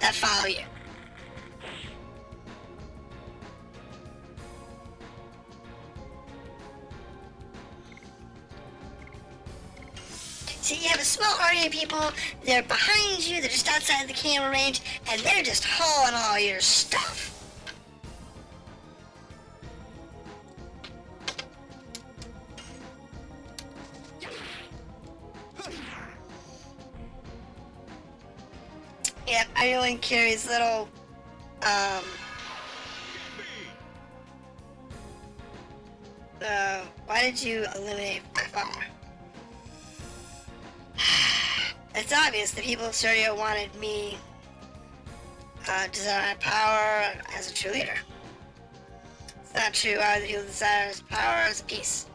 that follow you. See, you have a small army of people, they're behind you, they're just outside the camera range, and they're just hauling all your stuff. Yep, everyone carries little, why did you eliminate my father? It's obvious the people of Sergio wanted me to desire power as a true leader. It's not true. Other people desire power as peace.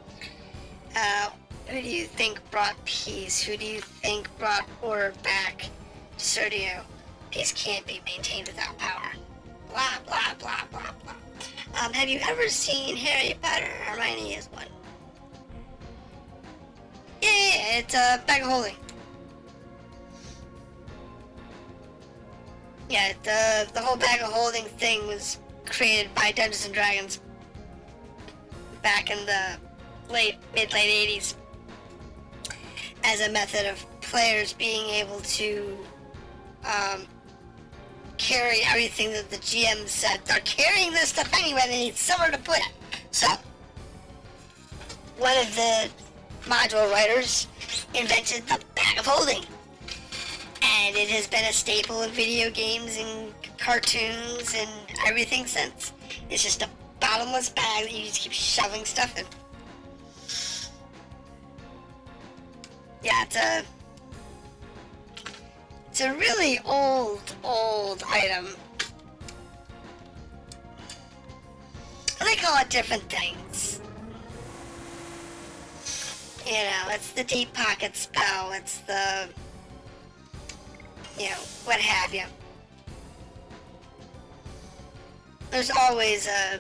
Who do you think brought peace? Who do you think brought order back to Sergio? Peace can't be maintained without power. Blah, blah, blah, blah, blah. Have you ever seen Harry Potter? Hermione is one. Yeah, it's a bag of holding. Yeah, the whole bag of holding thing was created by Dungeons and Dragons back in the mid-late 80s as a method of players being able to carry everything that the GM said. They're carrying this stuff anyway, they need somewhere to put it. So, one of the module writers invented the bag of holding. And it has been a staple of video games and cartoons and everything since. It's just a bottomless bag that you just keep shoving stuff in. Yeah, it's a really old item. They call it different things. You know, it's the deep pocket spell, it's the, you know, what have you. There's always a,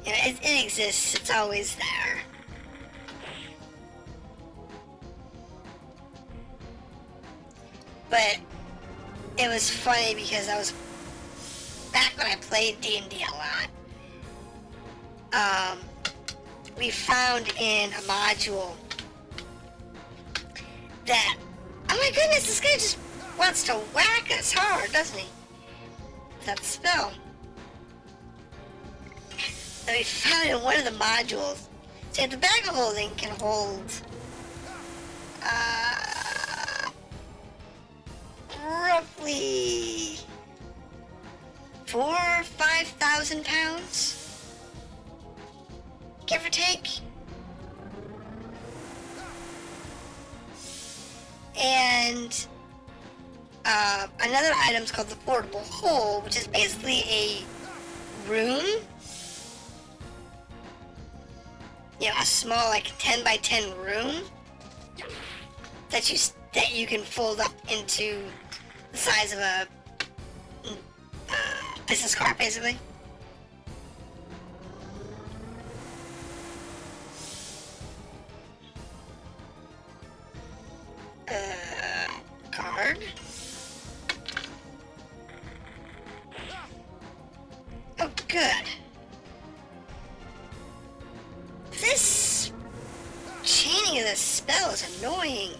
you know, it exists, it's always there. But it was funny because I was, back when I played D&D a lot, we found in a module that, oh my goodness, this guy just wants to whack us hard, doesn't he? That spell. That we found in one of the modules. See, the bag of holding can hold, roughly 4,000 or 5,000 pounds, give or take. And another item is called the portable hole, which is basically a room. You know, a small, like 10 by 10 room that you can fold up into the size of a business card, basically. Card. Oh, good. This chaining of this spell is annoying.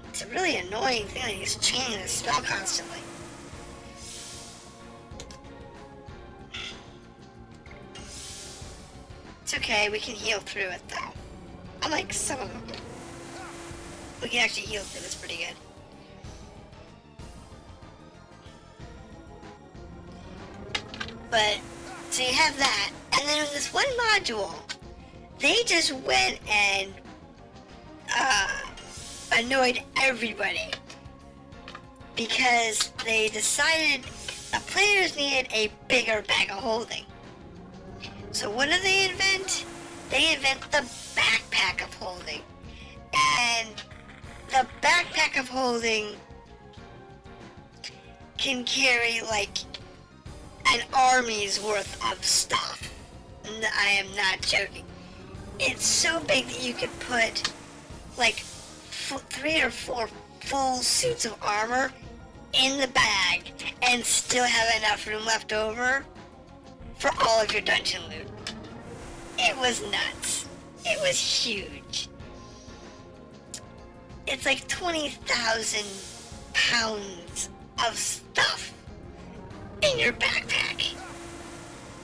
It's a really annoying thing that he's chaining the spell constantly. It's okay, we can heal through it though. Unlike some of them. We can actually heal through this pretty good. But, so you have that, and then in this one module, they just went and annoyed everybody because they decided the players needed a bigger bag of holding. So what do they invent? They invent the backpack of holding. And the backpack of holding can carry like an army's worth of stuff. I am not joking. It's so big that you could put like 3 or 4 full suits of armor in the bag and still have enough room left over for all of your dungeon loot. It was nuts. It was huge. It's like 20,000 pounds of stuff in your backpack.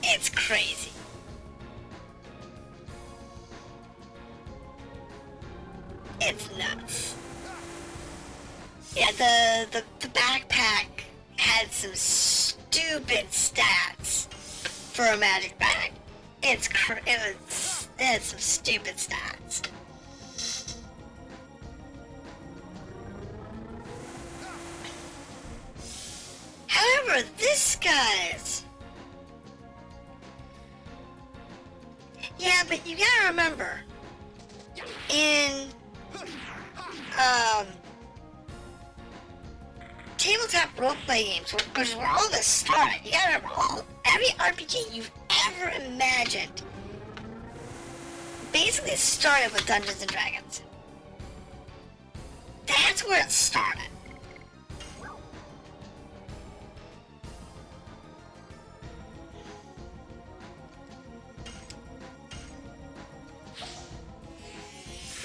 It's crazy. It's nuts. Yeah, the backpack had some stupid stats for a magic bag. It had some stupid stats. However, this guy's... Yeah, but you gotta remember, in tabletop roleplay games, which is where all this started, you gotta remember, every RPG you've ever imagined basically started with Dungeons and Dragons. That's where it started.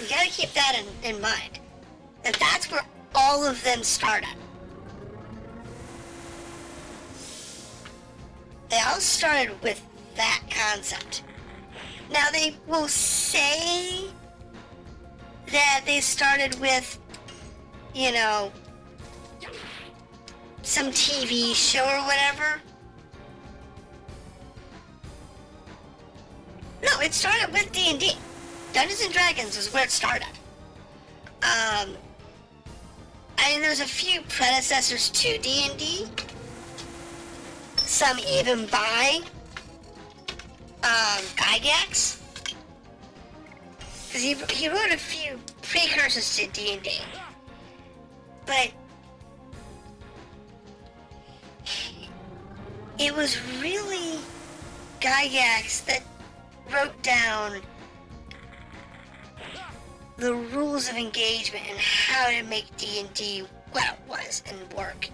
You gotta keep that in mind. That's where all of them started. They all started with that concept. Now they will say that they started with, you know, some TV show or whatever. No, it started with D&D. Dungeons and Dragons was where it started. I mean, there's a few predecessors to D&D. Some even by Gygax. Because he wrote a few precursors to D&D. But it was really Gygax that wrote down the rules of engagement and how to make D&D what it was and work.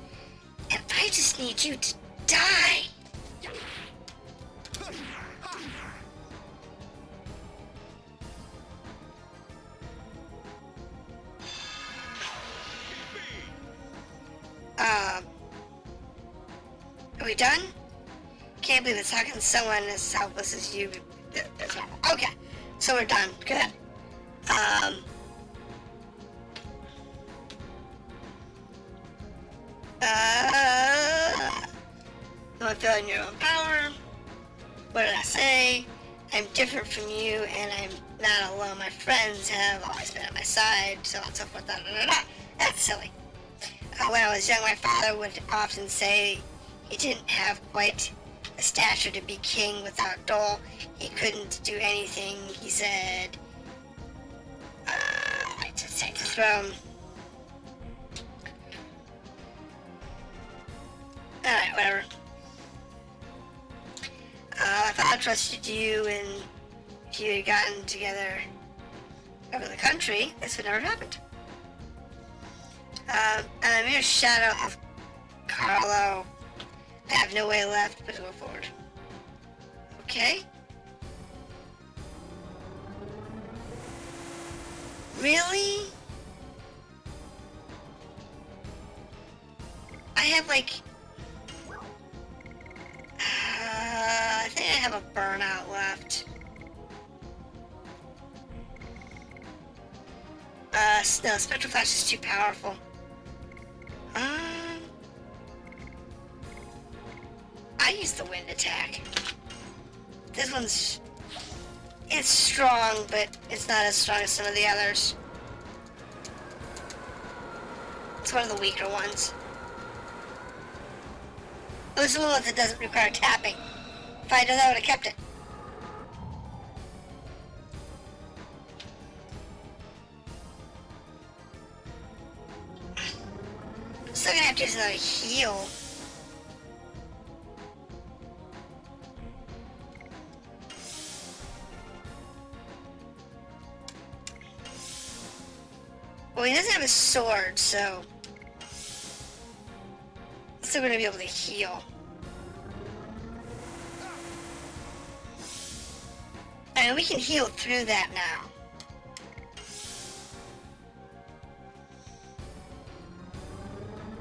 And I just need you to die. Are we done? Can't believe it's talking to someone as helpless as you. Okay, so we're done. Good. Don't feel in your own power. What did I say? I'm different from you, and I'm not alone. My friends have always been at my side, so on and so forth. That's silly. When I was young, my father would often say he didn't have quite a stature to be king without Dole. He couldn't do anything, he said. I just take the throne. Alright, whatever. I thought I trusted you, and if you had gotten together over the country, this would never have happened. I'm a mere shadow of Carlo. I have no way left but to go forward. Okay? Really? I have like... I think I have a burnout left. No, Spectral Flash is too powerful. I use the wind attack. This one's... It's strong, but it's not as strong as some of the others. It's one of the weaker ones. Oh, it's the one that doesn't require tapping. If I did that, I would have kept it. I'm still gonna have to use another heal. Well, he doesn't have a sword, so... I'm still gonna be able to heal. And we can heal through that now.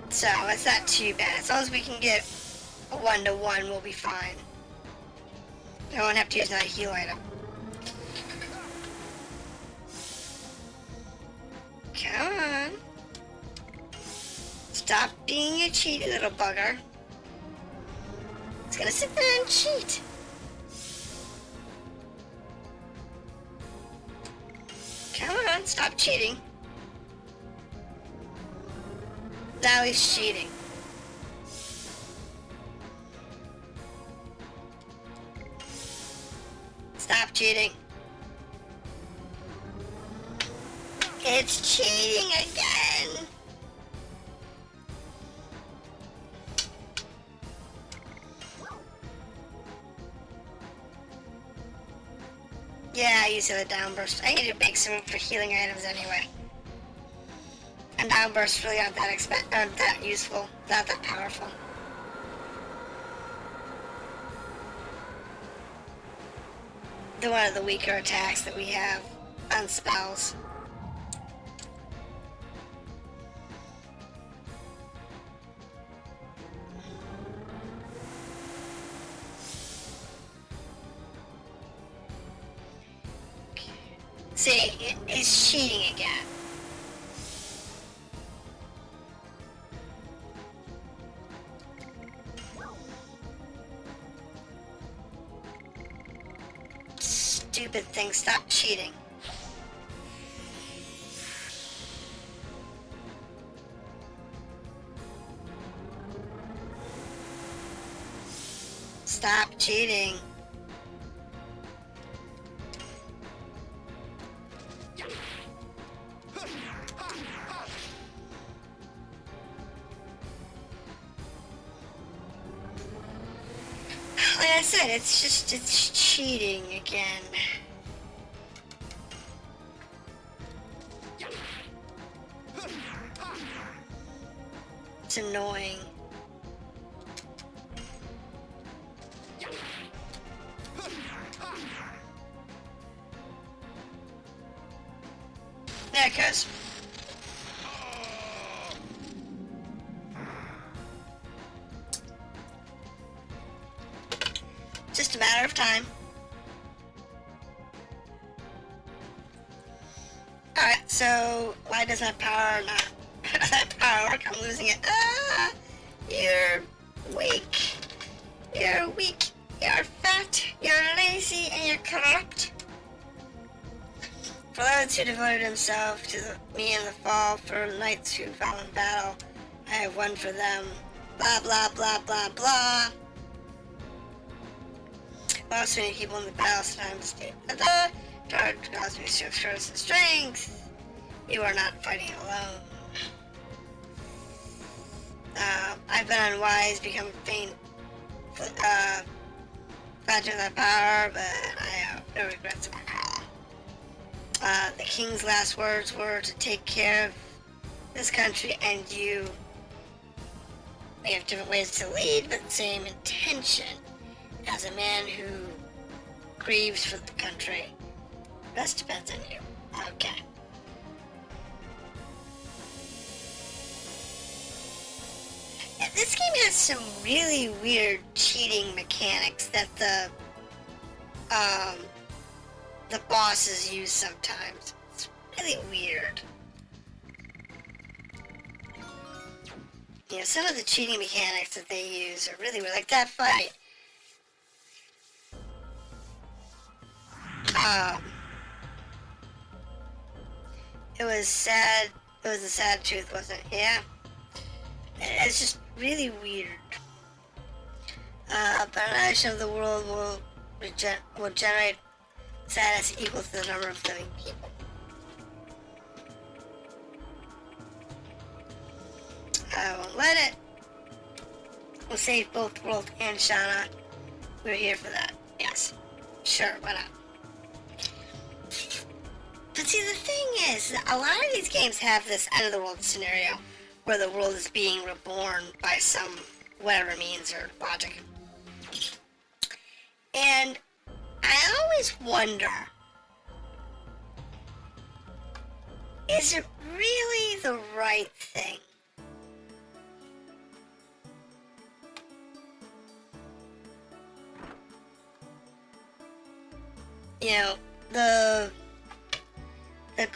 So, it's not too bad. As long as we can get a 1-to-1, we'll be fine. I won't have to use another heal item. Come on. Stop being a cheaty little bugger. It's gonna sit there and cheat. Come on, stop cheating. Now he's cheating. Stop cheating. It's cheating again. Yeah, I use the downburst. I need to make some for healing items anyway. And downbursts really aren't that useful, not that powerful. They're one of the weaker attacks that we have on spells. See, it's cheating again. Stupid thing, stop cheating. Stop cheating. Like I said, it's cheating again. It's annoying. There it goes. Just a matter of time. Alright, so why does that power not that power work? I'm losing it. Ah, you're weak. You're weak. You're fat. You're lazy, and you're corrupt. For those who devoted himself to me in the fall, for knights who fell in battle, I have one for them. Blah blah blah blah blah. Lost many people in the battle, sometimes caused me to show some strength. You are not fighting alone. I've been unwise, become faint, glad to that power, but I have no regrets. The king's last words were to take care of this country and you. We have different ways to lead, but the same intention. As a man who grieves for the country, rest depends on you. Okay. Yeah, this game has some really weird cheating mechanics that the bosses use sometimes. It's really weird. You know, some of the cheating mechanics that they use are really weird. Like that fight. It was sad. It was a sad truth, wasn't it? Yeah. It's just really weird. But an action of the world will generate sadness equal to the number of living people. I won't let it. We'll save both World and Shauna. We're here for that. Yes. Sure, why not? But see, the thing is, a lot of these games have this end of the world scenario where the world is being reborn by some whatever means or logic. And I always wonder, is it really the right thing? You know, the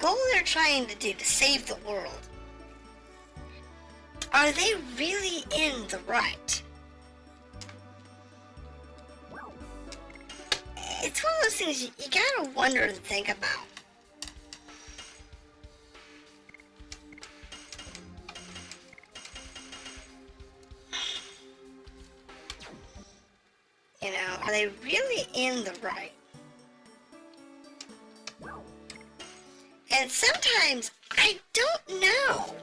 goal they're trying to do to save the world, are they really in the right? It's one of those things you gotta wonder and think about. You know, are they really in the right? And sometimes I don't know.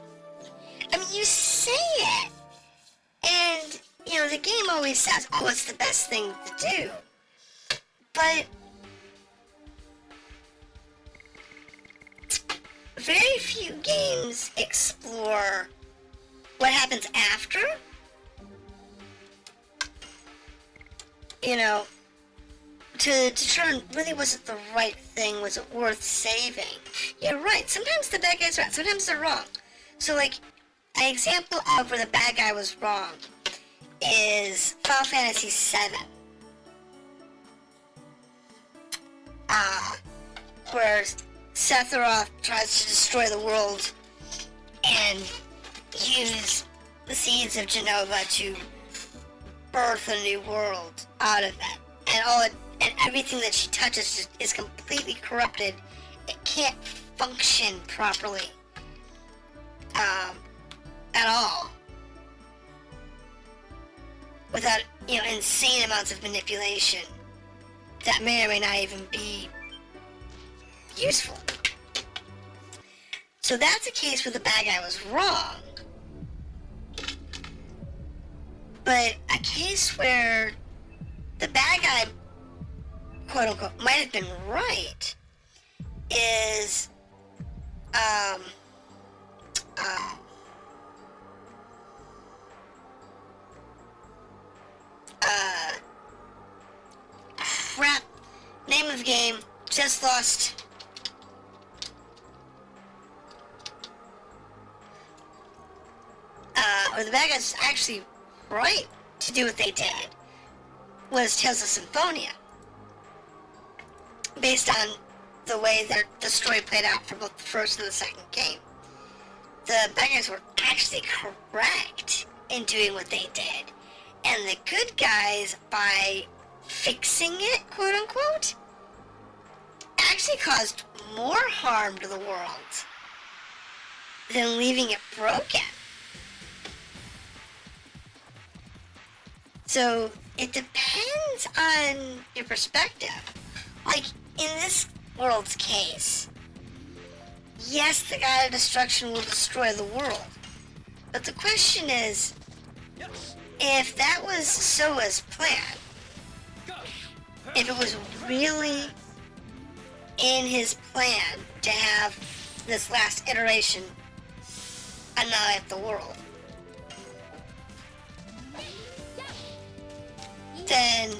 I mean, you say it, and, you know, the game always says, oh, it's the best thing to do. But very few games explore what happens after. You know, to determine really was it the right thing, was it worth saving? You're right, sometimes the bad guy's right, sometimes they're wrong. So like, an example of where the bad guy was wrong is Final Fantasy VII. Where Sephiroth tries to destroy the world and use the seeds of Genova to birth a new world out of it. And everything that she touches is completely corrupted. It can't function properly at all without, insane amounts of manipulation that may or may not even be useful. So that's a case where the bad guy was wrong. But a case where the bad guy, quote unquote, might have been right is crap, name of the game, just lost. Or the bad guy's actually right to do what they did was Tales of Symphonia, based on the way the story played out for both the first and the second game. The bad guys were actually correct in doing what they did, and the good guys, by fixing it, quote unquote, actually caused more harm to the world than leaving it broken. So it depends on your perspective. Like, in this world's case, yes, the God of Destruction will destroy the world. But the question is, if that was so as planned, if it was really in his plan to have this last iteration annihilate the world, then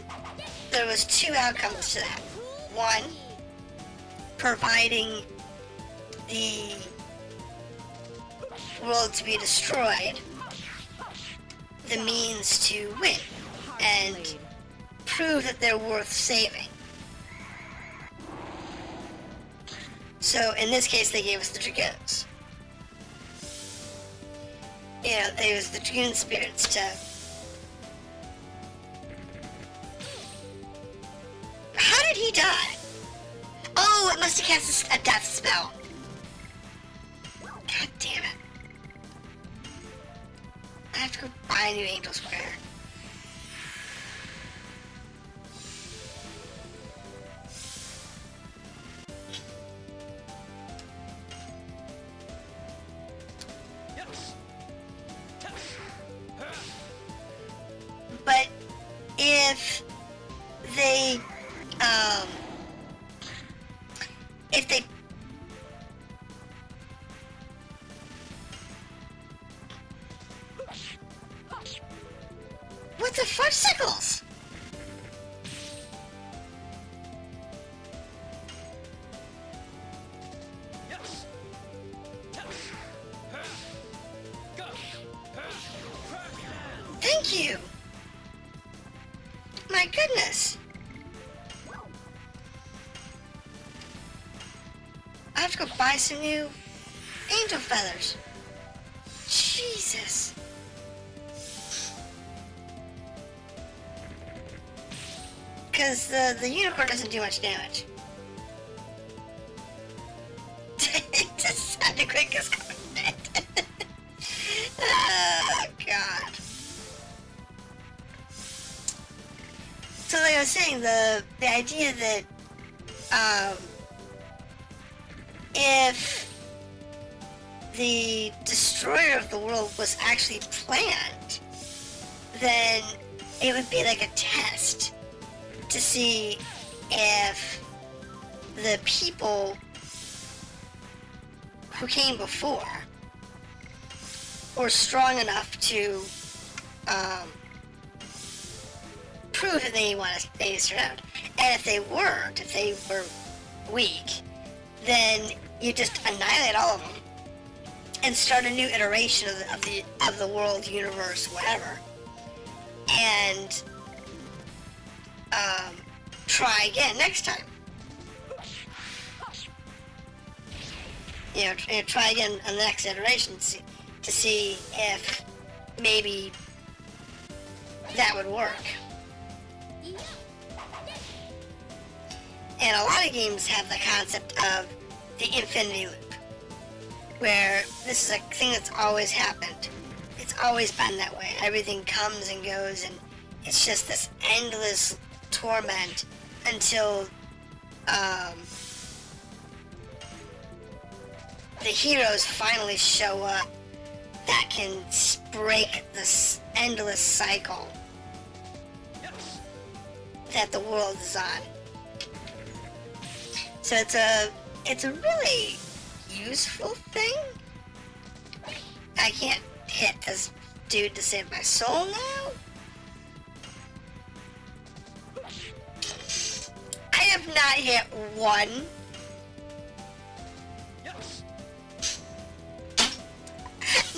there was two outcomes to that. One, providing the world to be destroyed the means to win and prove that they're worth saving. So in this case, they gave us the Dragoons. They used the Dragoon spirits to... How did he die? Oh, it must have cast a death spell. God damn it. I have to go buy a new Angel Square. But if they what the fudgesicles? Thank you. My goodness. I have to go buy some new angel feathers. Jesus. Because the unicorn doesn't do much damage. It just sounded quick as comment. Oh, God. So like I was saying, the idea that if the destroyer of the world was actually planned, then it would be like a test to see if the people who came before were strong enough to prove that they to surround. And if they weren't, if they were weak, then you just annihilate all of them and start a new iteration of the world, universe, whatever, and try again next time. try again on the next iteration to see if maybe that would work. And a lot of games have the concept of the infinity loop, where this is a thing that's always happened. It's always been that way. Everything comes and goes, and it's just this endless torment until the heroes finally show up that can break this endless cycle that the world is on. So it's a really useful thing. I can't hit this dude to save my soul now. I have not hit one.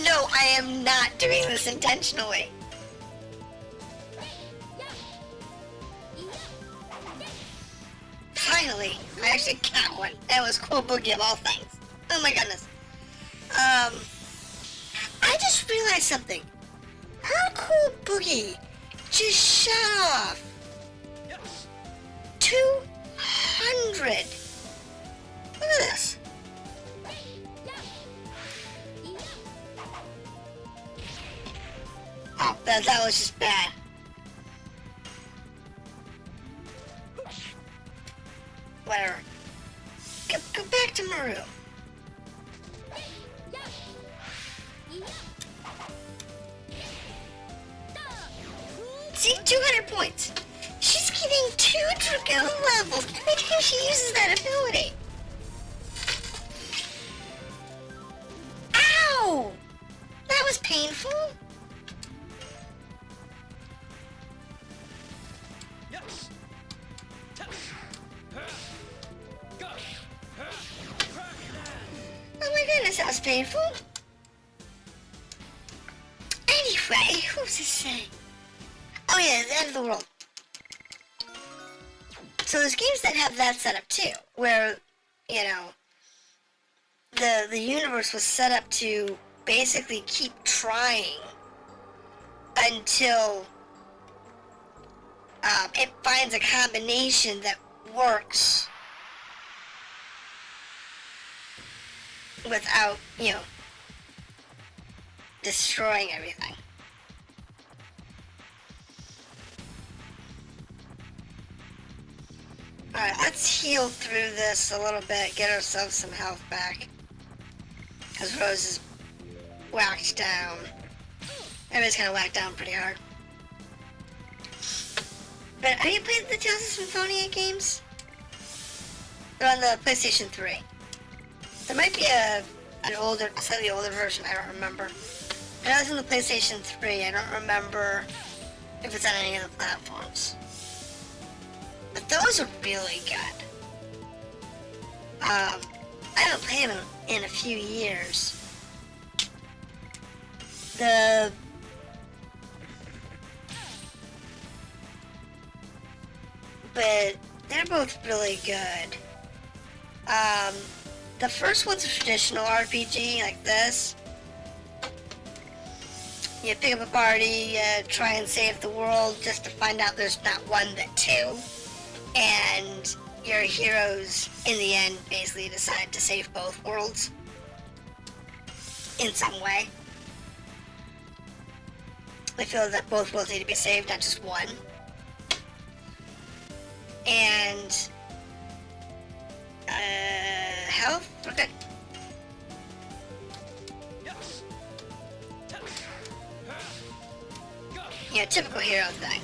No, I am not doing this intentionally. Finally, I actually got one. That was cool boogie of all things. Oh my goodness. I just realized something. Her cool boogie just shut off 200. Look at this. Oh, that was just bad. Whatever. Go back to Maru. See, 200 points. She's getting 2 Dragoon levels every time she uses that ability. Ow! That was painful. Oh my goodness, that was painful. Anyway, who's this saying? Oh yeah, the end of the world. So there's games that have that set up too, where, the universe was set up to basically keep trying until it finds a combination that works without, destroying everything. Alright, let's heal through this a little bit, get ourselves some health back. Because Rose is whacked down. Everybody's kind of whacked down pretty hard. But have you played the Tales of Symphonia games? They're on the PlayStation 3. There might be an older, slightly older version, I don't remember. I know it's on the PlayStation 3, I don't remember if it's on any of the platforms. But those are really good. I haven't played them in a few years. But they're both really good. The first one's a traditional RPG like this. You pick up a party, try and save the world just to find out there's not one but two. And your heroes, in the end, basically decide to save both worlds. In some way. They feel that both worlds need to be saved, not just one. And health? We're good. Typical hero thing.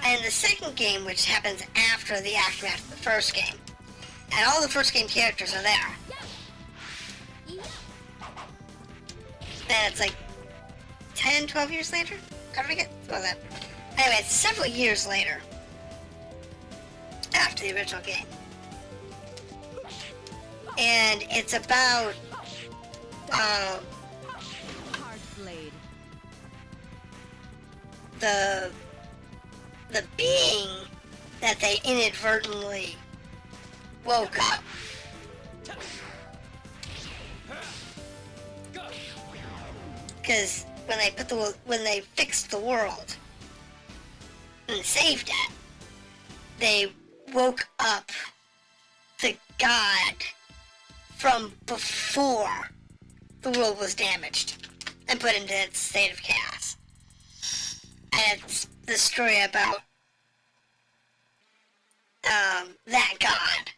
And the second game, which happens after the aftermath of the first game. And all the first game characters are there. And it's like 10, 12 years later? I forget about that. Anyway, it's several years later. After the original game. And it's about the being that they inadvertently woke up. because when they fixed the world and saved it, they woke up the god from before the world was damaged and put into its state of chaos. And it's the story about that god.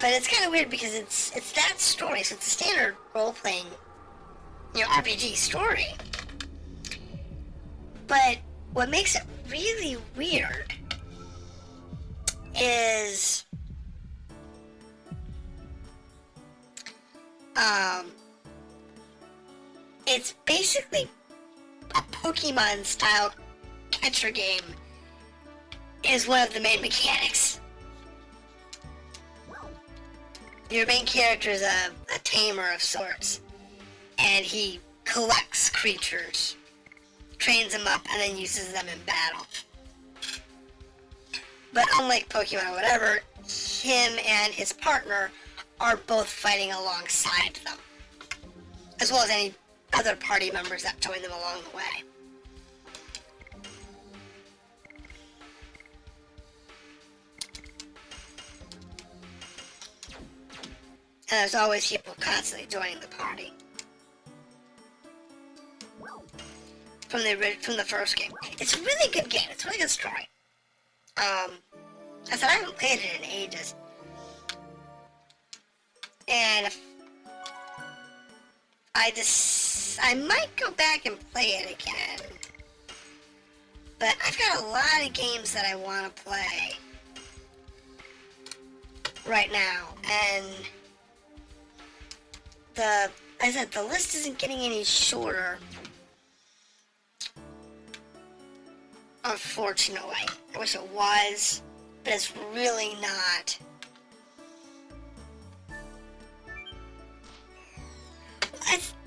But it's kind of weird because it's that story, so it's a standard role-playing, RPG story. But what makes it really weird is it's basically a Pokemon-style catcher game is one of the main mechanics. Your main character is a tamer of sorts, and he collects creatures, trains them up, and then uses them in battle. But unlike Pokemon or whatever, him and his partner are both fighting alongside them, as well as any other party members that join them along the way. And there's always people constantly joining the party. From the first game. It's a really good game. It's a really good story. I said I haven't played it in ages. And I might go back and play it again. But I've got a lot of games that I want to play right now, and I said the list isn't getting any shorter, unfortunately. I wish it was, but it's really not.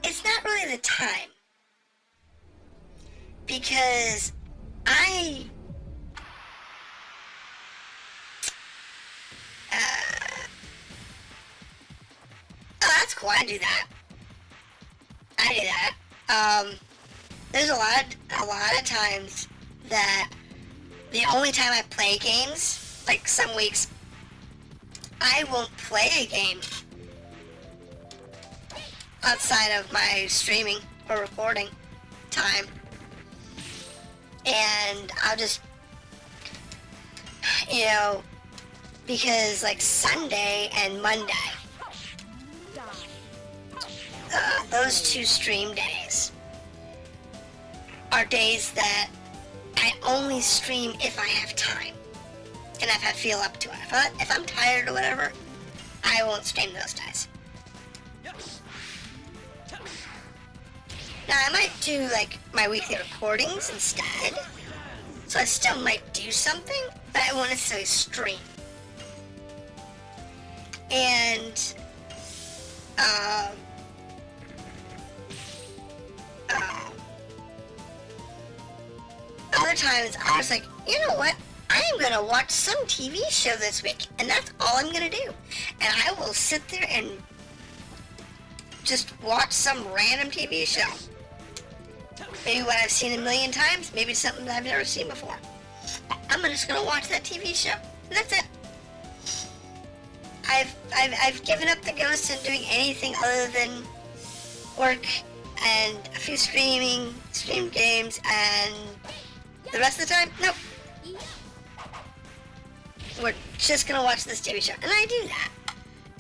It's not really the time, because oh, that's cool. I do that. There's a lot of times that the only time I play games, like some weeks, I won't play a game outside of my streaming or recording time. And I'll just, because like Sunday and Monday, those two stream days are days that I only stream if I have time and if I feel up to it. If I'm tired or whatever, I won't stream those days. Now I might do like my weekly recordings instead, so I still might do something, but I won't necessarily stream. And other times I was like, you know what? I am gonna watch some TV show this week, and that's all I'm gonna do. And I will sit there and just watch some random TV show. Maybe what I've seen a million times, maybe something that I've never seen before. I'm just gonna watch that TV show, and that's it. I've given up the ghost of doing anything other than work and a few stream games, and the rest of the time, nope. We're just gonna watch this TV show, and I do that.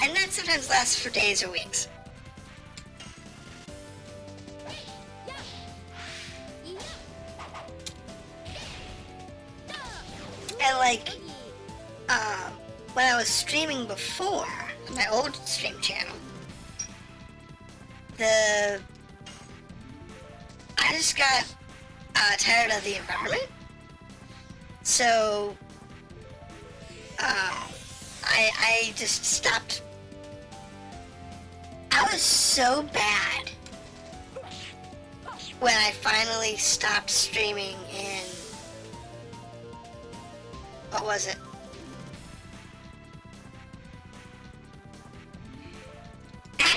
And that sometimes lasts for days or weeks. And like, when I was streaming before, on my old stream channel, I just got tired of the environment. So, I just stopped. I was so bad when I finally stopped streaming in, what was it?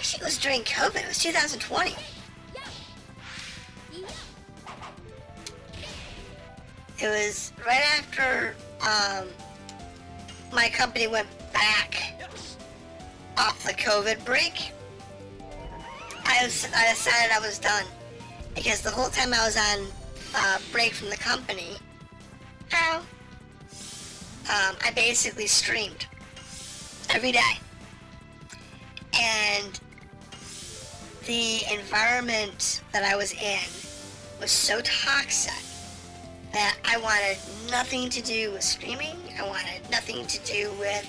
Actually, it was during COVID. It was 2020. It was right after my company went back off the COVID break. I decided I was done because the whole time I was on break from the company, I basically streamed every day, and the environment that I was in was so toxic that I wanted nothing to do with streaming. I wanted nothing to do with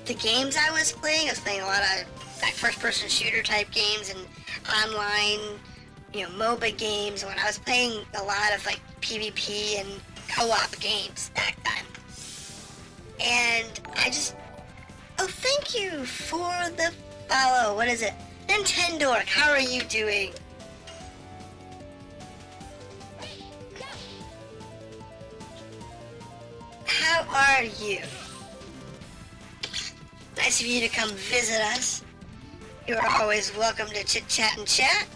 the games I was playing. I was playing a lot of like first-person shooter type games and online, MOBA games. When I was playing a lot of like PvP and co-op games back then, and I just, thank you for the follow. What is it? Nintendork, how are you doing? How are you? Nice of you to come visit us. You are always welcome to chit chat and chat.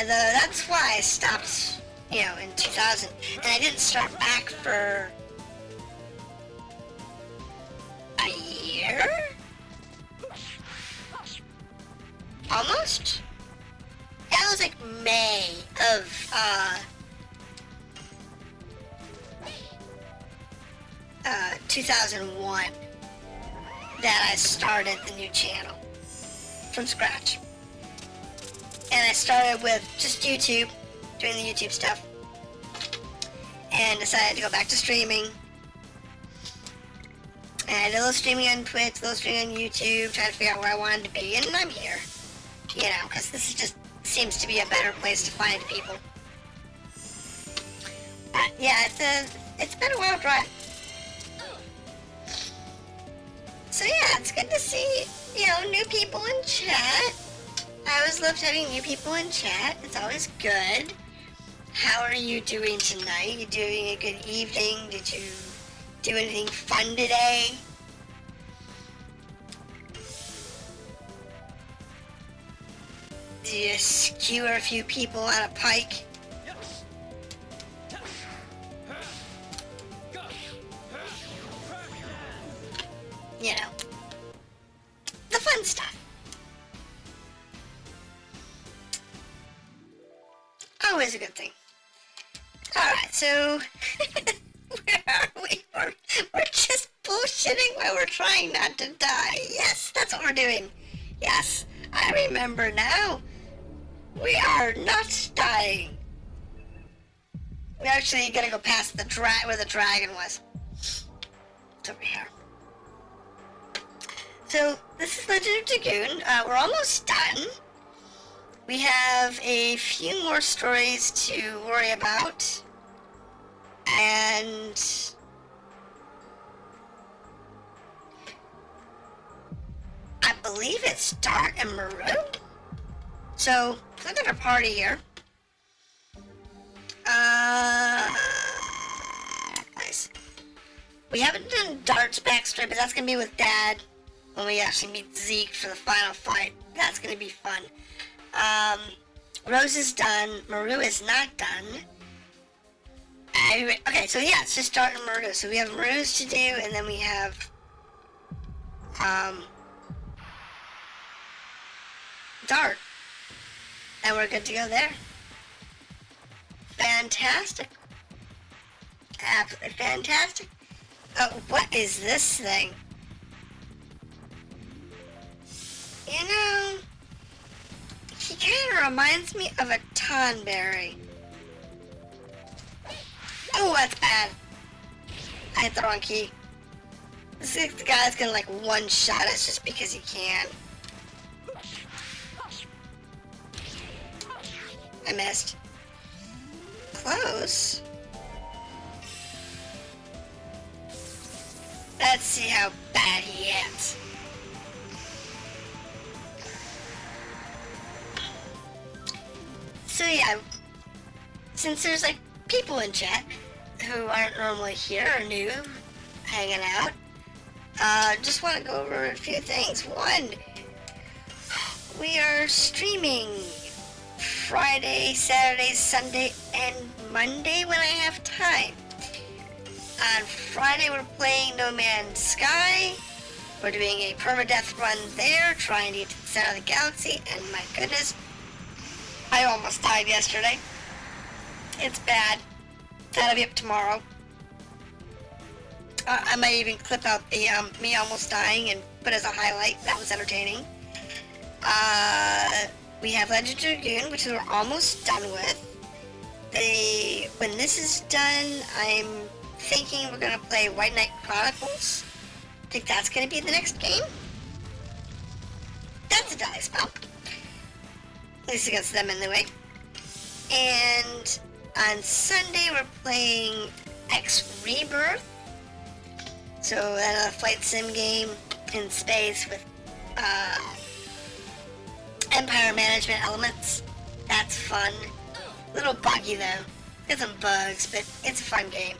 That's why I stopped, in 2000, and I didn't start back for a year? Almost? That was like May of, 2001 that I started the new channel from scratch. And I started with just YouTube, doing the YouTube stuff, and decided to go back to streaming. And I did a little streaming on Twitch, a little streaming on YouTube, trying to figure out where I wanted to be, and I'm here. Because this just seems to be a better place to find people. Yeah, it's been a wild ride. So yeah, it's good to see, new people in chat. I always loved having new people in chat. It's always good. How are you doing tonight? You doing a good evening? Did you do anything fun today? Did you skewer a few people on a pike? The fun stuff. Always a good thing. Alright, so where are we? We're just bullshitting while we're trying not to die. Yes, that's what we're doing. Yes, I remember now. We are not dying. We're actually gonna go past the where the dragon was. It's over here. So, this is Legend of Dragoon. We're almost done. We have a few more stories to worry about. And I believe it's Dart and Maru. So, look at our party here. Nice. We haven't done Dart's backstory, but that's gonna be with Dad when we actually meet Zeke for the final fight. That's gonna be fun. Rose is done. Maru is not done. Okay, so yeah, it's just Dart and Maru. So we have Maru's to do, and then we have Dart. And we're good to go there. Fantastic. Absolutely fantastic. Oh, what is this thing? He kind of reminds me of a tonberry. Oh, that's bad. I hit the wrong key. This guy's gonna like one-shot us just because he can. I missed. Close. Let's see how bad he hits. So yeah, since there's like people in chat who aren't normally here or new, hanging out, just want to go over a few things. One, we are streaming Friday, Saturday, Sunday, and Monday when I have time. On Friday, we're playing No Man's Sky. We're doing a permadeath run there, trying to get to the center of the galaxy, and my goodness, I almost died yesterday. It's bad. That'll be up tomorrow. I might even clip out the me almost dying and put as a highlight. That was entertaining. We have Legend of Dragoon, which we're almost done with. When this is done, I'm thinking we're gonna play White Knight Chronicles. I think that's gonna be the next game. That's a die spell. At least against them anyway. And on Sunday we're playing X Rebirth. So another flight sim game in space with empire management elements. That's fun. A little buggy though. Got some bugs, but it's a fun game.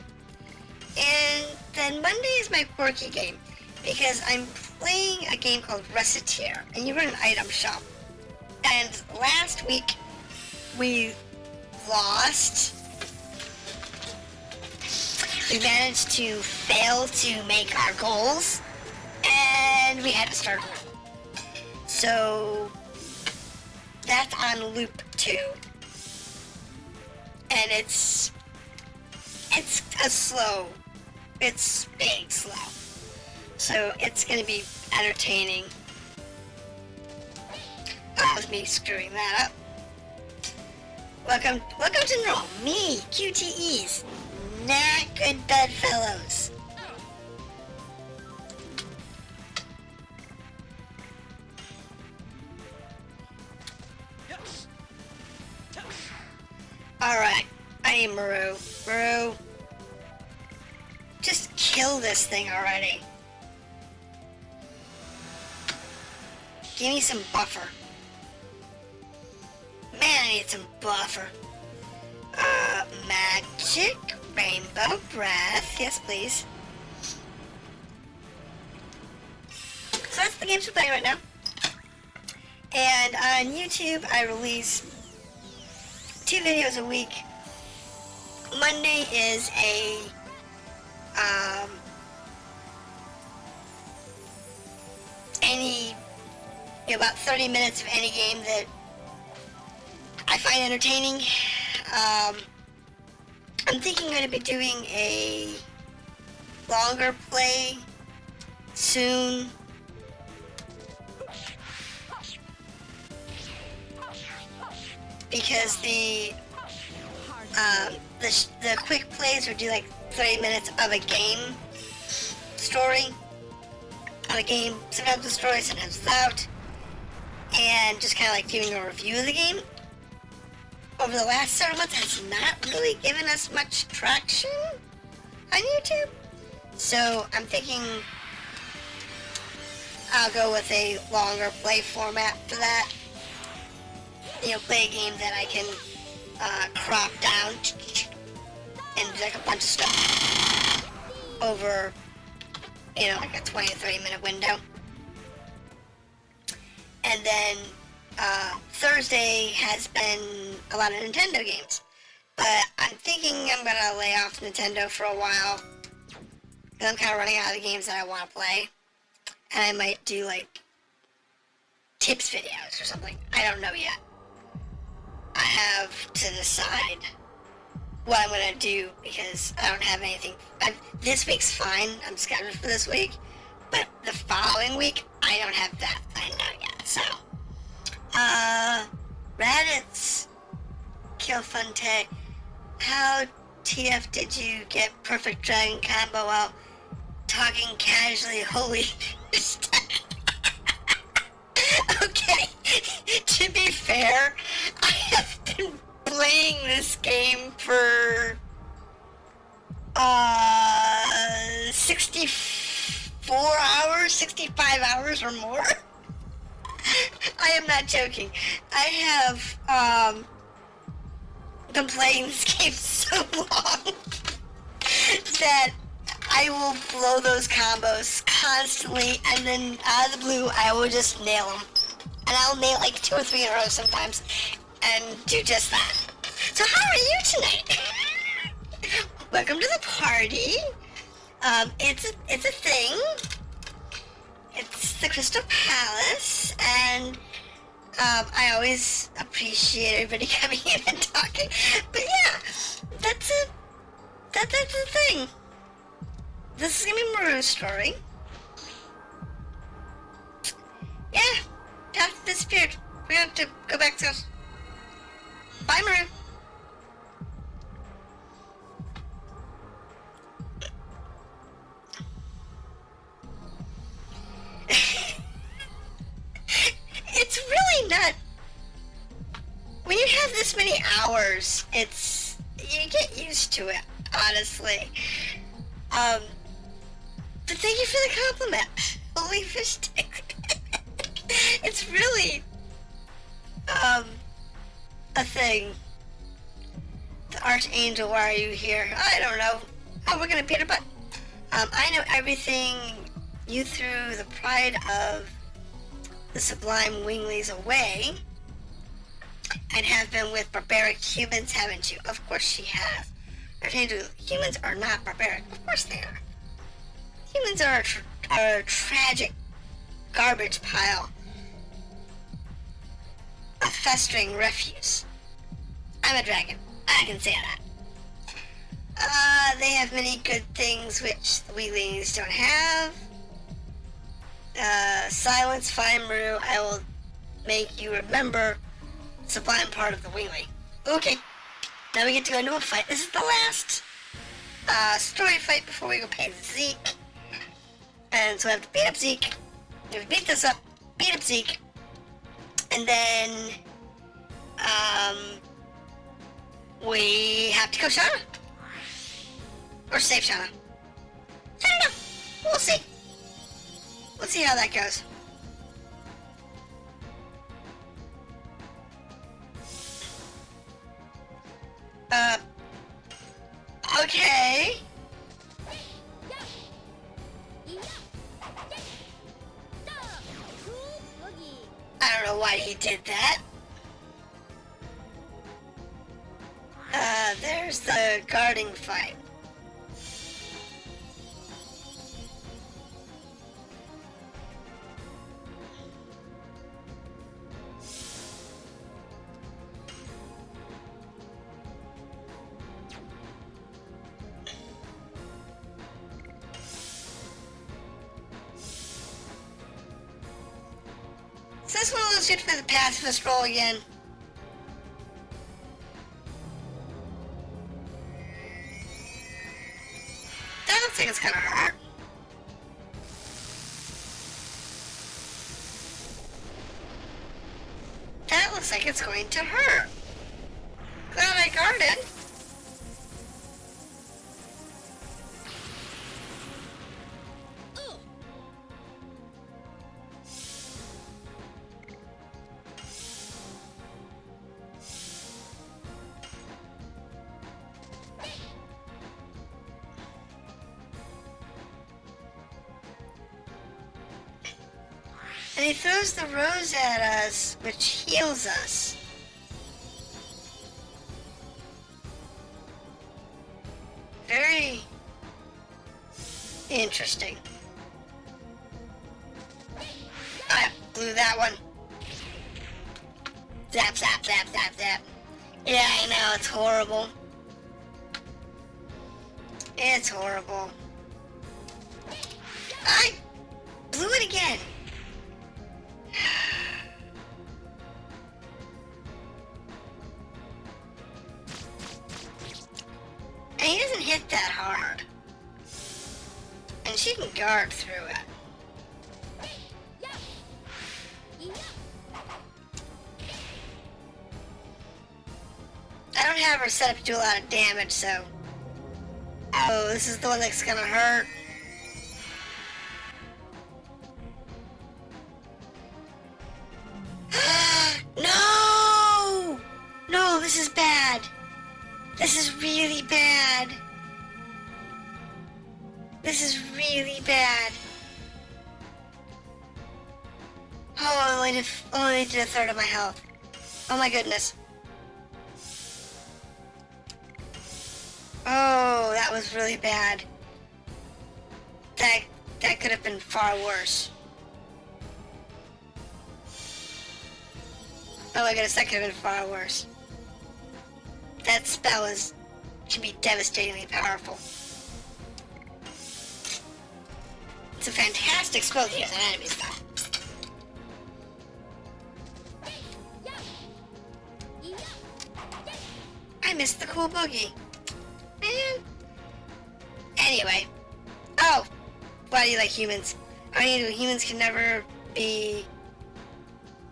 And then Monday is my quirky game, because I'm playing a game called Reciteer, and you run an item shop. And last week we lost. We managed to fail to make our goals, and we had to start over. So that's on loop 2. And it's big slow. So it's gonna be entertaining. That was me screwing that up. Welcome to Normal. Me, QTEs. Not good bedfellows. Alright, I am Maru. Maru, just kill this thing already. Give me some buffer. Man, I need some buffer. Magic, Rainbow Breath. Yes, please. So that's the games we're playing right now. And on YouTube, I release 2 videos a week. Monday is about 30 minutes of any game that I find entertaining. I'm thinking I'm going to be doing a longer play soon. Because the quick plays would do like 30 minutes of a game story. Of a game, sometimes with story, sometimes without. And just kind of like doing a review of the game. Over the last several months has not really given us much traction on YouTube. So I'm thinking I'll go with a longer play format for that. You know, play a game that I can crop down and do like a bunch of stuff over, you know, like a 20 to 30 minute window. And then Thursday has been a lot of Nintendo games. But I'm thinking I'm gonna lay off Nintendo for a while, because I'm kind of running out of the games that I want to play. And I might do like tips videos or something. I don't know yet. I have to decide what I'm gonna do, because I don't have anything. This week's fine. I'm scheduled for this week, but the following week I don't have that planned out yet. So, Raditz, Killfunte, how TF did you get perfect dragon combo while talking casually? Holy. Okay, to be fair, I have been playing this game for 64 hours, 65 hours or more. I am not joking. I have been playing this game so long that I will blow those combos constantly, and then out of the blue, I will just nail them. And I'll nail like 2 or 3 in a row sometimes, and do just that. So how are you tonight? Welcome to the party. It's a thing. It's the Crystal Palace, and I always appreciate everybody coming in and talking. But yeah, that's the thing. This is gonna be Maru's story. Yeah, Path disappeared. We're gonna have to go back to us. Bye, Maru. It's really not. When you have this many hours, you get used to it, honestly. But thank you for the compliment. Holy fish stick. It's really, a thing. The Archangel, why are you here? I don't know. Oh, we're gonna beat her butt. I know everything. You threw the pride of the sublime winglies away, and have been with barbaric humans, haven't you? Of course she has. Archangel, humans are not barbaric. Of course they are. Humans are a tragic garbage pile. A festering refuse. I'm a dragon. I can say that. They have many good things which the weaklings don't have. Silence, fine, Maru. I will make you remember the sublime part of the wingling. Okay. Now we get to go into a fight. This is the last story fight before we go pay Zeke. And so I have to beat up Zeke. We beat this up, beat up Zeke. And then we have to kill Shauna. Or save Shauna. I don't know. We'll see. We'll see how that goes. Okay. I don't know why he did that. There's the guarding fight. So this one looks good for the pacifist roll again. That looks like it's gonna hurt. That looks like it's going to hurt. Glad I guarded. And he throws the rose at us, which heals us. Very interesting. I blew that one. Zap, zap, zap, zap, zap. Yeah, I know, it's horrible. It's horrible. I blew it again. And he doesn't hit that hard. And she can guard through it. I don't have her set up to do a lot of damage, so... Oh, this is the one that's gonna hurt. No! No, this is bad. This is really bad. This is really bad. Oh, only did a third of my health. Oh my goodness. Oh, that was really bad. That could have been far worse. Oh my goodness, that could have been far worse. That spell should be devastatingly powerful. It's a fantastic spell to use on enemies, though. I missed the cool boogie. Man. Anyway. Oh. Why do you like humans? I mean, humans can never be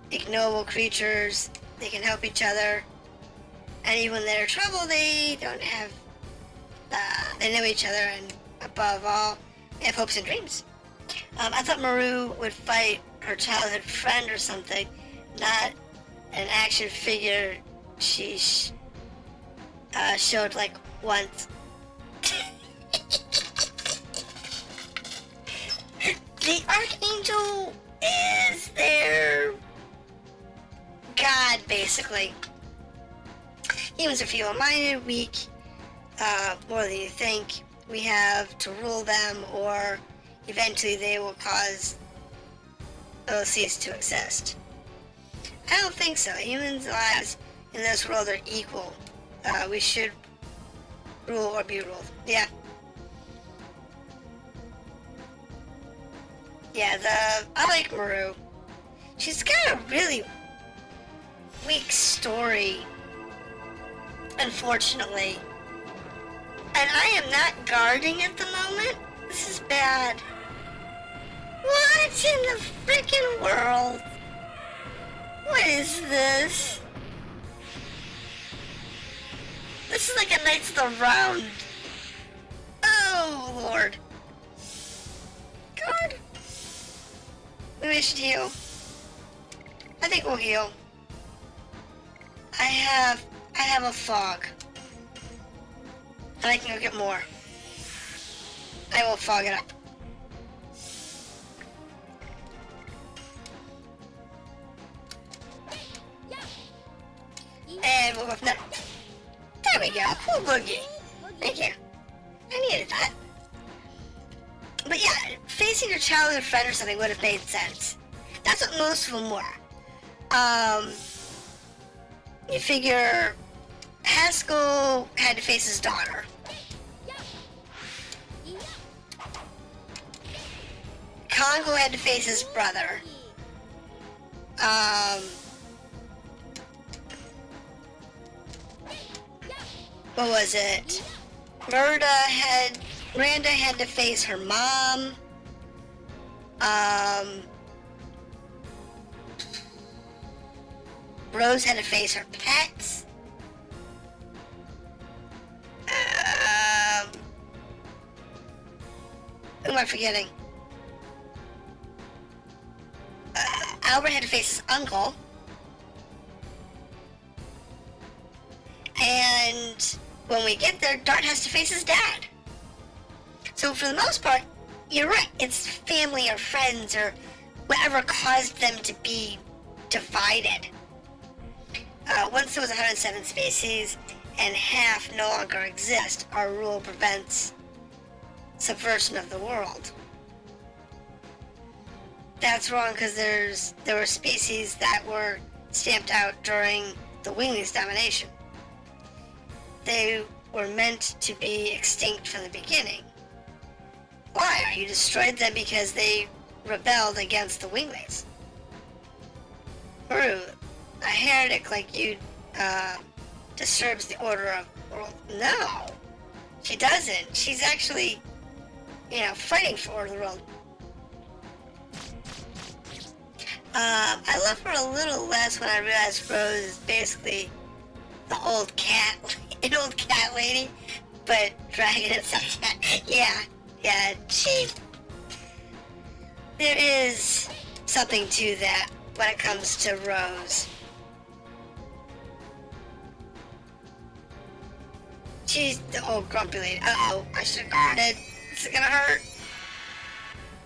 ignoble creatures. They can help each other. And even when they're in trouble, they don't have... they know each other, and above all, they have hopes and dreams. I thought Maru would fight her childhood friend or something, not an action figure she showed like once. The Archangel is their god, basically. Humans are feeble-minded, weak, more than you think. We have to rule them, or eventually they will cause cease to exist. I don't think so. Humans' lives in this world are equal. We should rule or be ruled. Yeah. Yeah, I like Maru. She's got a really weak story, unfortunately. And I am not guarding at the moment. This is bad. What in the freaking world? What is this? This is like a Knights of the Round. Oh, Lord. God. Maybe we should heal. I think we'll heal. I have a fog. And I can go get more. I will fog it up. And we'll go from there. There we go. Cool boogie. Thank you. I needed that. But yeah, facing your childhood friend or something would have made sense. That's what most of them were. You figure Haskell had to face his daughter. Congo had to face his brother. What was it? Miranda had to face her mom. Rose had to face her pets. Who am I forgetting? Albert had to face his uncle. And when we get there, Dart has to face his dad. So for the most part, you're right. It's family or friends or whatever caused them to be divided. Once there was 107 species and half no longer exist, our rule prevents subversion of the world. That's wrong because there were species that were stamped out during the Wingley's domination. They were meant to be extinct from the beginning. Why? You destroyed them because they rebelled against the Wingleys. Maru, a heretic like you, disturbs the order of the world. No, she doesn't. She's actually, fighting for order of the world. I love her a little less when I realized Rose is basically the old cat lady, but dragon itself. Yeah, there is something to that when it comes to Rose. She's the old grumpy lady. Uh-oh, I should have guarded. This is gonna hurt.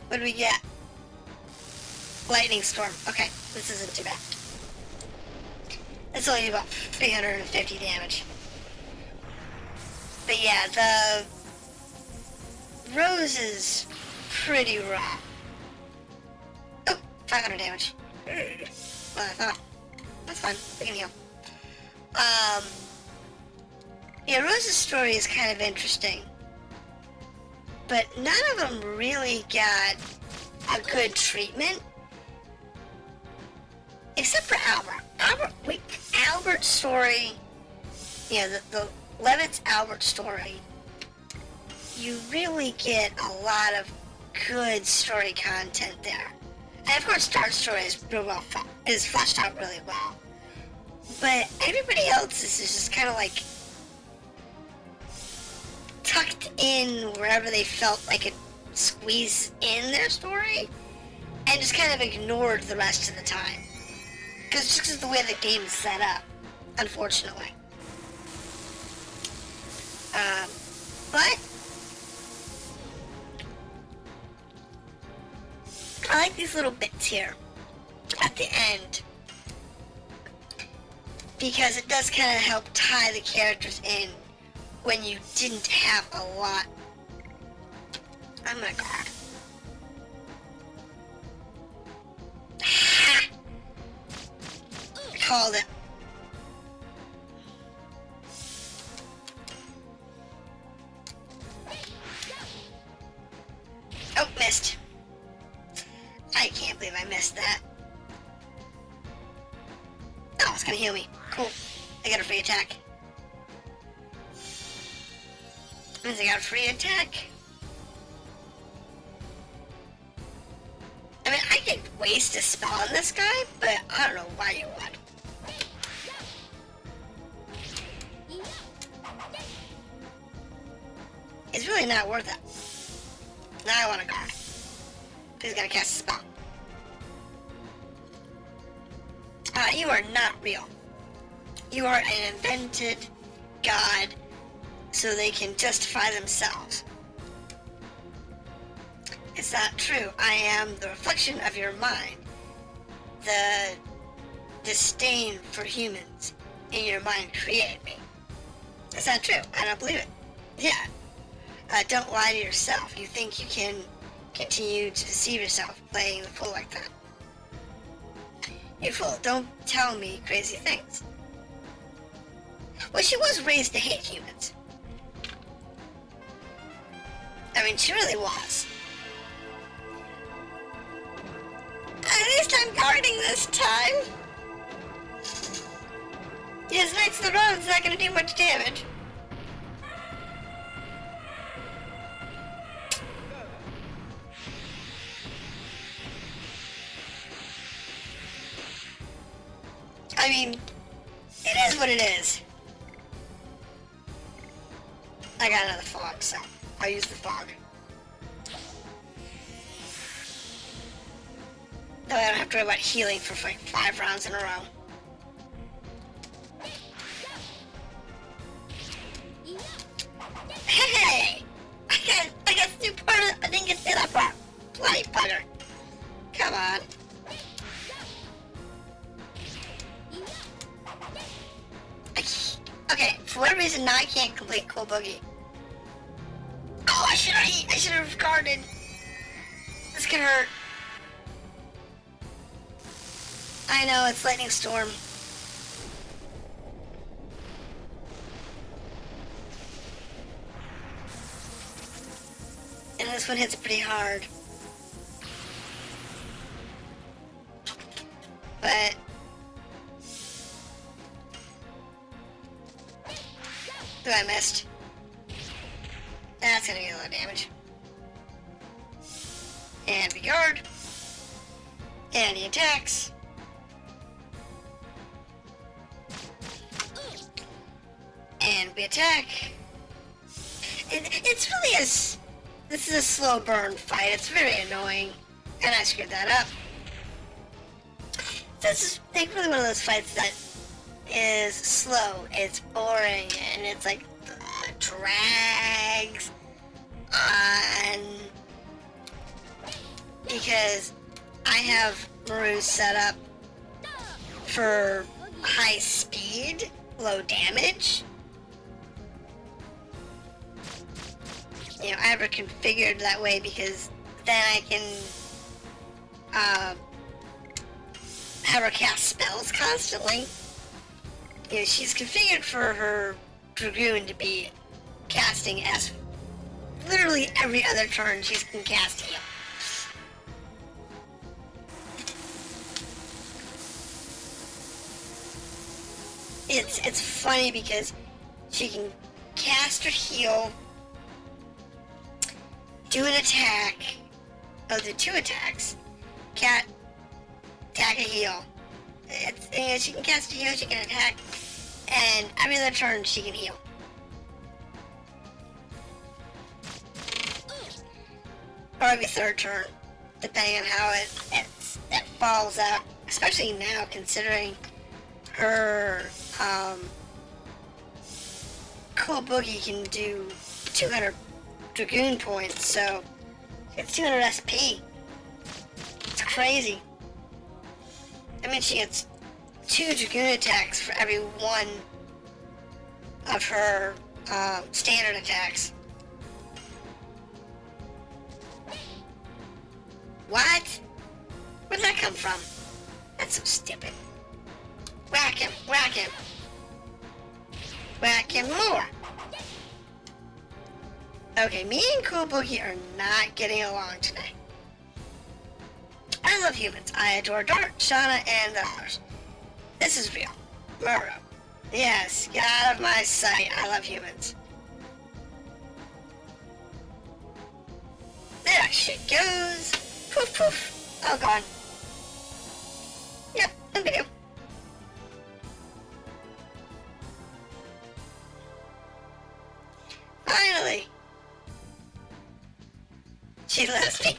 What do we get? Lightning storm. Okay, this isn't too bad. It's only about 350 damage. But yeah, the Rose is pretty raw. Oh, 500 damage. Well, I thought. That's fine. We can heal. Yeah, Rose's story is kind of interesting. But none of them really got a good treatment. Except for Albert. Albert's story, yeah, the Levitt's Albert story, you really get a lot of good story content there. And of course, Dark's story is fleshed out really well. But everybody else's is just kind of like tucked in wherever they felt like it squeeze in their story, and just kind of ignored the rest of the time. Because just the way the game is set up, unfortunately. But I like these little bits here at the end, because it does kind of help tie the characters in when you didn't have a lot. Oh my god. Ha! Called it. Oh, missed. I can't believe I missed that. Oh, it's gonna heal me. Cool. I got a free attack. Means I got a free attack. I mean, I could waste a spell on this guy, but I don't know why you would. It's really not worth it. Now I want to guard. He's gonna cast a spell. You are not real. You are an invented god so they can justify themselves. It's not true. I am the reflection of your mind. The disdain for humans in your mind created me. It's not true. I don't believe it. Yeah. Don't lie to yourself. You think you can continue to deceive yourself playing the fool like that. You fool, don't tell me crazy things. Well, she was raised to hate humans. I mean, she really was. At least I'm guarding this time. Yes, Knights of the Road's not gonna do much damage. I mean, it is what it is. I got another fog, so I'll use the fog. That way I don't have to worry about healing for like 5 rounds in a row. Hey! I got to do part of it. I didn't get to do that part. Bloody bugger. Come on. Okay, for whatever reason now I can't complete Cool Boogie. Oh, I should have guarded. This could hurt. I know, it's Lightning Storm. And this one hits pretty hard. But I missed. That's gonna be a lot of damage. And we guard. And he attacks. And we attack. It's really this is a slow burn fight. It's very annoying. And I screwed that up. This is like really one of those fights that is slow, it's boring, and it's like drags on, because I have Maru set up for high speed, low damage. You know, I have her configured that way because then I can have her cast spells constantly. You know, she's configured for her Dragoon to be casting as literally every other turn she's can cast heal. It's funny because she can cast her heal, do an attack, do 2 attacks, attack a heal. She can cast a heal, she can attack, and every other turn she can heal. Or every third turn, depending on how it falls out. Especially now, considering her Cool Boogie can do 200 Dragoon points, so it's 200 SP. It's crazy. I mean, she gets 2 Dragoon attacks for every one of her standard attacks. What? Where'd that come from? That's so stupid. Whack him, whack him. Whack him more. Okay, me and Cool Boogie are not getting along today. I love humans. I adore Dart, Shauna, and the others. This is real. Murrow. Yes, get out of my sight. I love humans. There she goes. Poof, poof. Oh, gone. Yep, no big deal. Finally. She loves me.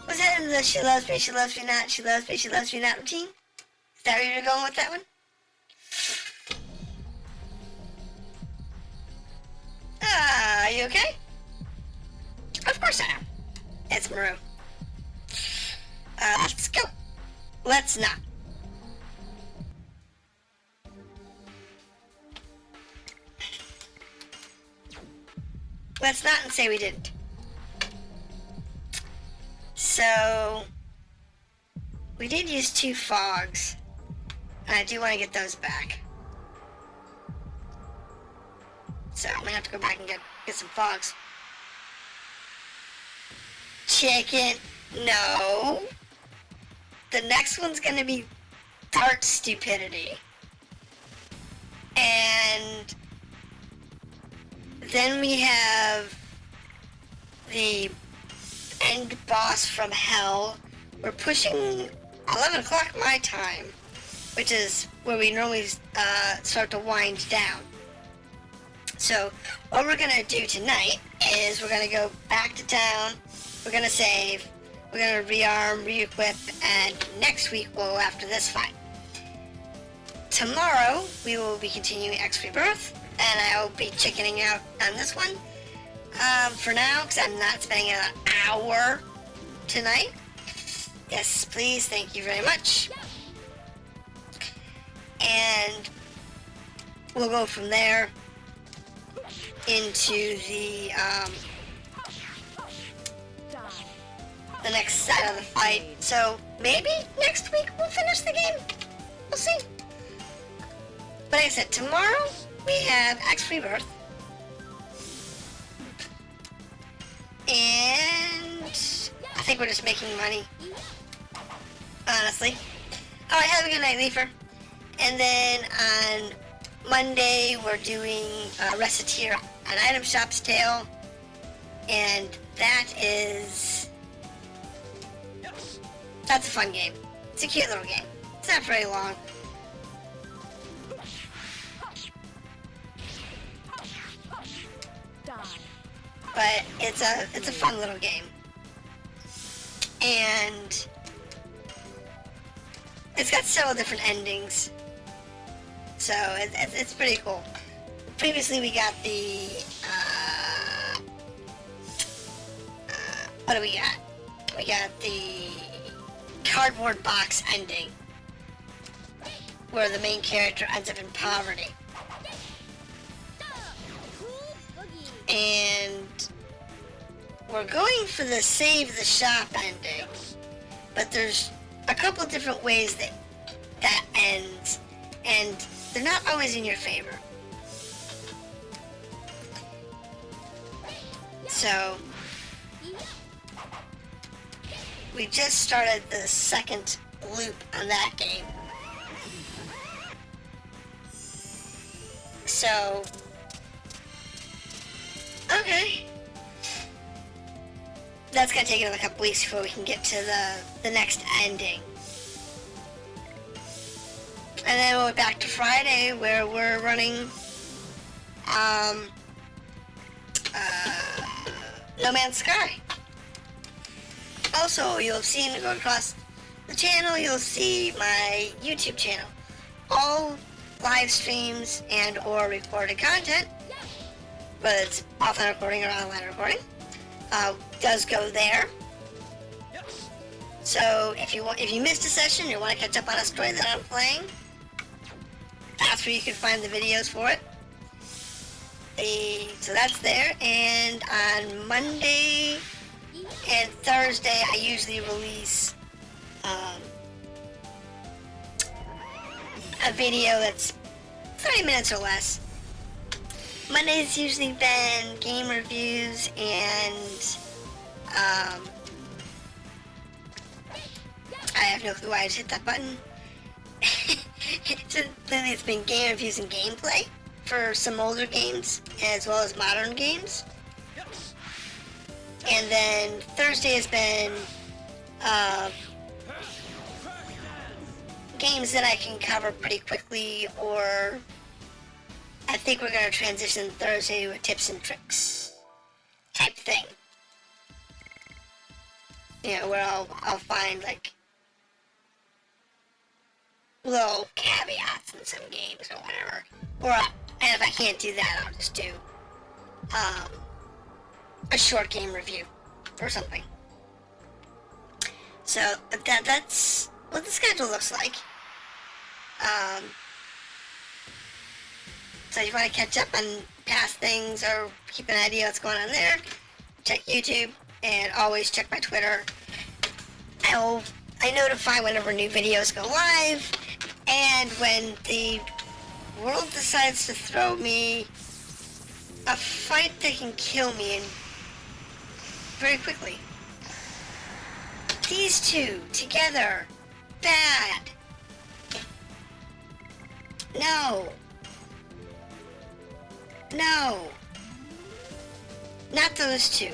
Was that in the she loves me not, she loves me not routine? Is that where you're going with that one? Are you okay? Of course I am. It's Maru. Let's go. Let's not. Let's not and say we didn't. So, we did use 2 fogs, and I do want to get those back. So I'm gonna have to go back and get some fogs. Chicken, no. The next one's gonna be Dart Stupidity. And then we have the end boss from hell. We're pushing 11 o'clock my time, which is where we normally start to wind down. So what we're gonna do tonight is we're gonna go back to town, we're gonna save, we're gonna rearm, re-equip, and next week we'll go after this fight. Tomorrow we will be continuing X Rebirth, and I will be chickening out on this one for now, because I'm not spending an hour tonight. Yes, please, thank you very much. And we'll go from there into the next side of the fight. So maybe next week we'll finish the game. We'll see. But like I said, tomorrow we have X Rebirth. And I think we're just making money. Honestly. Alright, have a good night, Leafer. And then on Monday we're doing Reciteer on Item Shop's Tale. And that's a fun game. It's a cute little game. It's not very long. But it's a fun little game. And it's got several different endings. So it's pretty cool. Previously we got the, what do we got? We got the cardboard box ending, where the main character ends up in poverty. And we're going for the save the shop ending, but there's a couple different ways that ends, and they're not always in your favor. So we just started the second loop on that game. So, okay. That's gonna take another couple weeks before we can get to the next ending. And then we're back to Friday, where we're running No Man's Sky. Also, you'll have seen, go across the channel, you'll see my YouTube channel. All live streams and or recorded content, whether it's offline recording or online recording, does go there. So if you missed a session, you want to catch up on a story that I'm playing, that's where you can find the videos for it. So that's there. And on Monday and Thursday, I usually release a video that's 30 minutes or less. Monday's usually been game reviews and I have no clue why I just hit that button. It's been game reviews and gameplay for some older games as well as modern games. And then Thursday has been games that I can cover pretty quickly, or I think we're going to transition Thursday to a tips and tricks type thing. You know, where I'll find like little caveats in some games or whatever. And if I can't do that, I'll just do a short game review or something. So that's what the schedule looks like. So if you want to catch up on past things or keep an idea what's going on there, check YouTube and always check my Twitter. I notify whenever new videos go live, and when the world decides to throw me a fight that can kill me very quickly. These two together, bad. No. No. Not those two.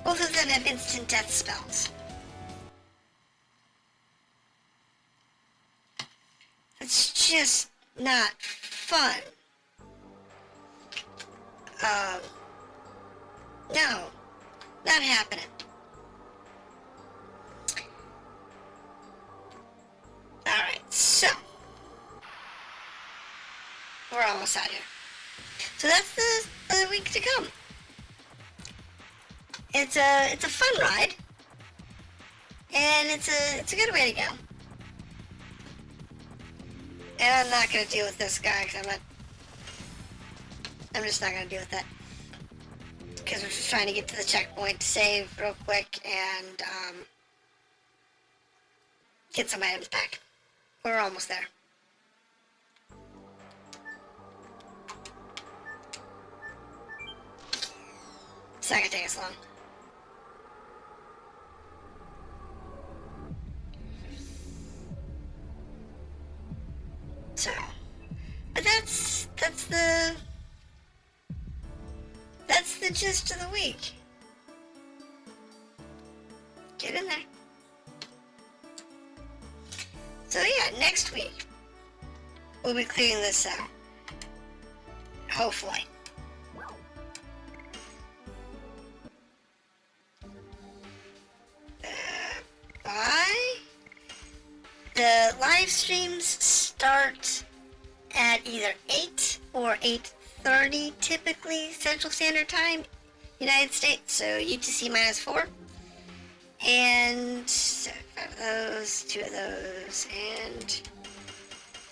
Both of them have instant death spells. It's just not fun. No. Not happening. Alright, so we're almost out here. So that's the week to come. It's a fun ride. And it's a good way to go. And I'm not gonna deal with this guy because I'm just not gonna deal with that. Because we're just trying to get to the checkpoint to save real quick and get some items back. We're almost there. It's not gonna take us long. So, but that's the gist of the week. Get in there. So yeah, next week we'll be clearing this out. Hopefully. The live streams start at either 8 or 8:30 typically Central Standard Time, United States, so UTC -4. And 5 of those, 2 of those, and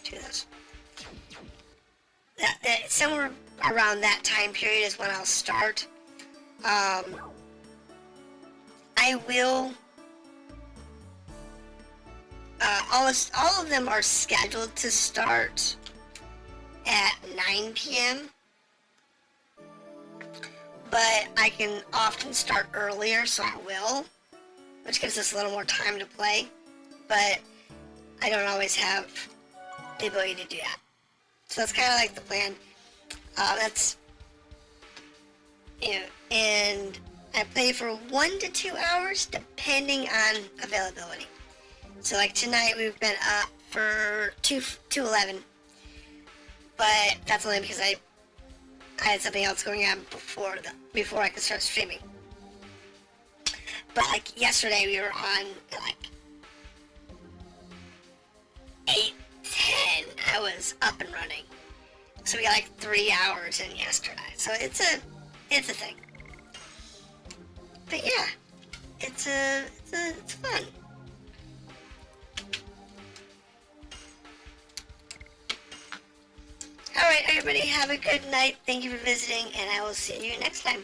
2 of those. Somewhere around that time period is when I'll start. I will. All of them are scheduled to start at 9 p.m. But I can often start earlier, so I will, which gives us a little more time to play. But I don't always have the ability to do that. So that's kind of like the plan. That's, and I play for 1 to 2 hours depending on availability. So like tonight we've been up for 2:11, but that's only because I had something else going on before I could start streaming. But like yesterday we were on like 8:10. I was up and running, so we got like 3 hours in yesterday. So it's a thing. But yeah, it's fun. Alright, everybody, have a good night. Thank you for visiting, and I will see you next time.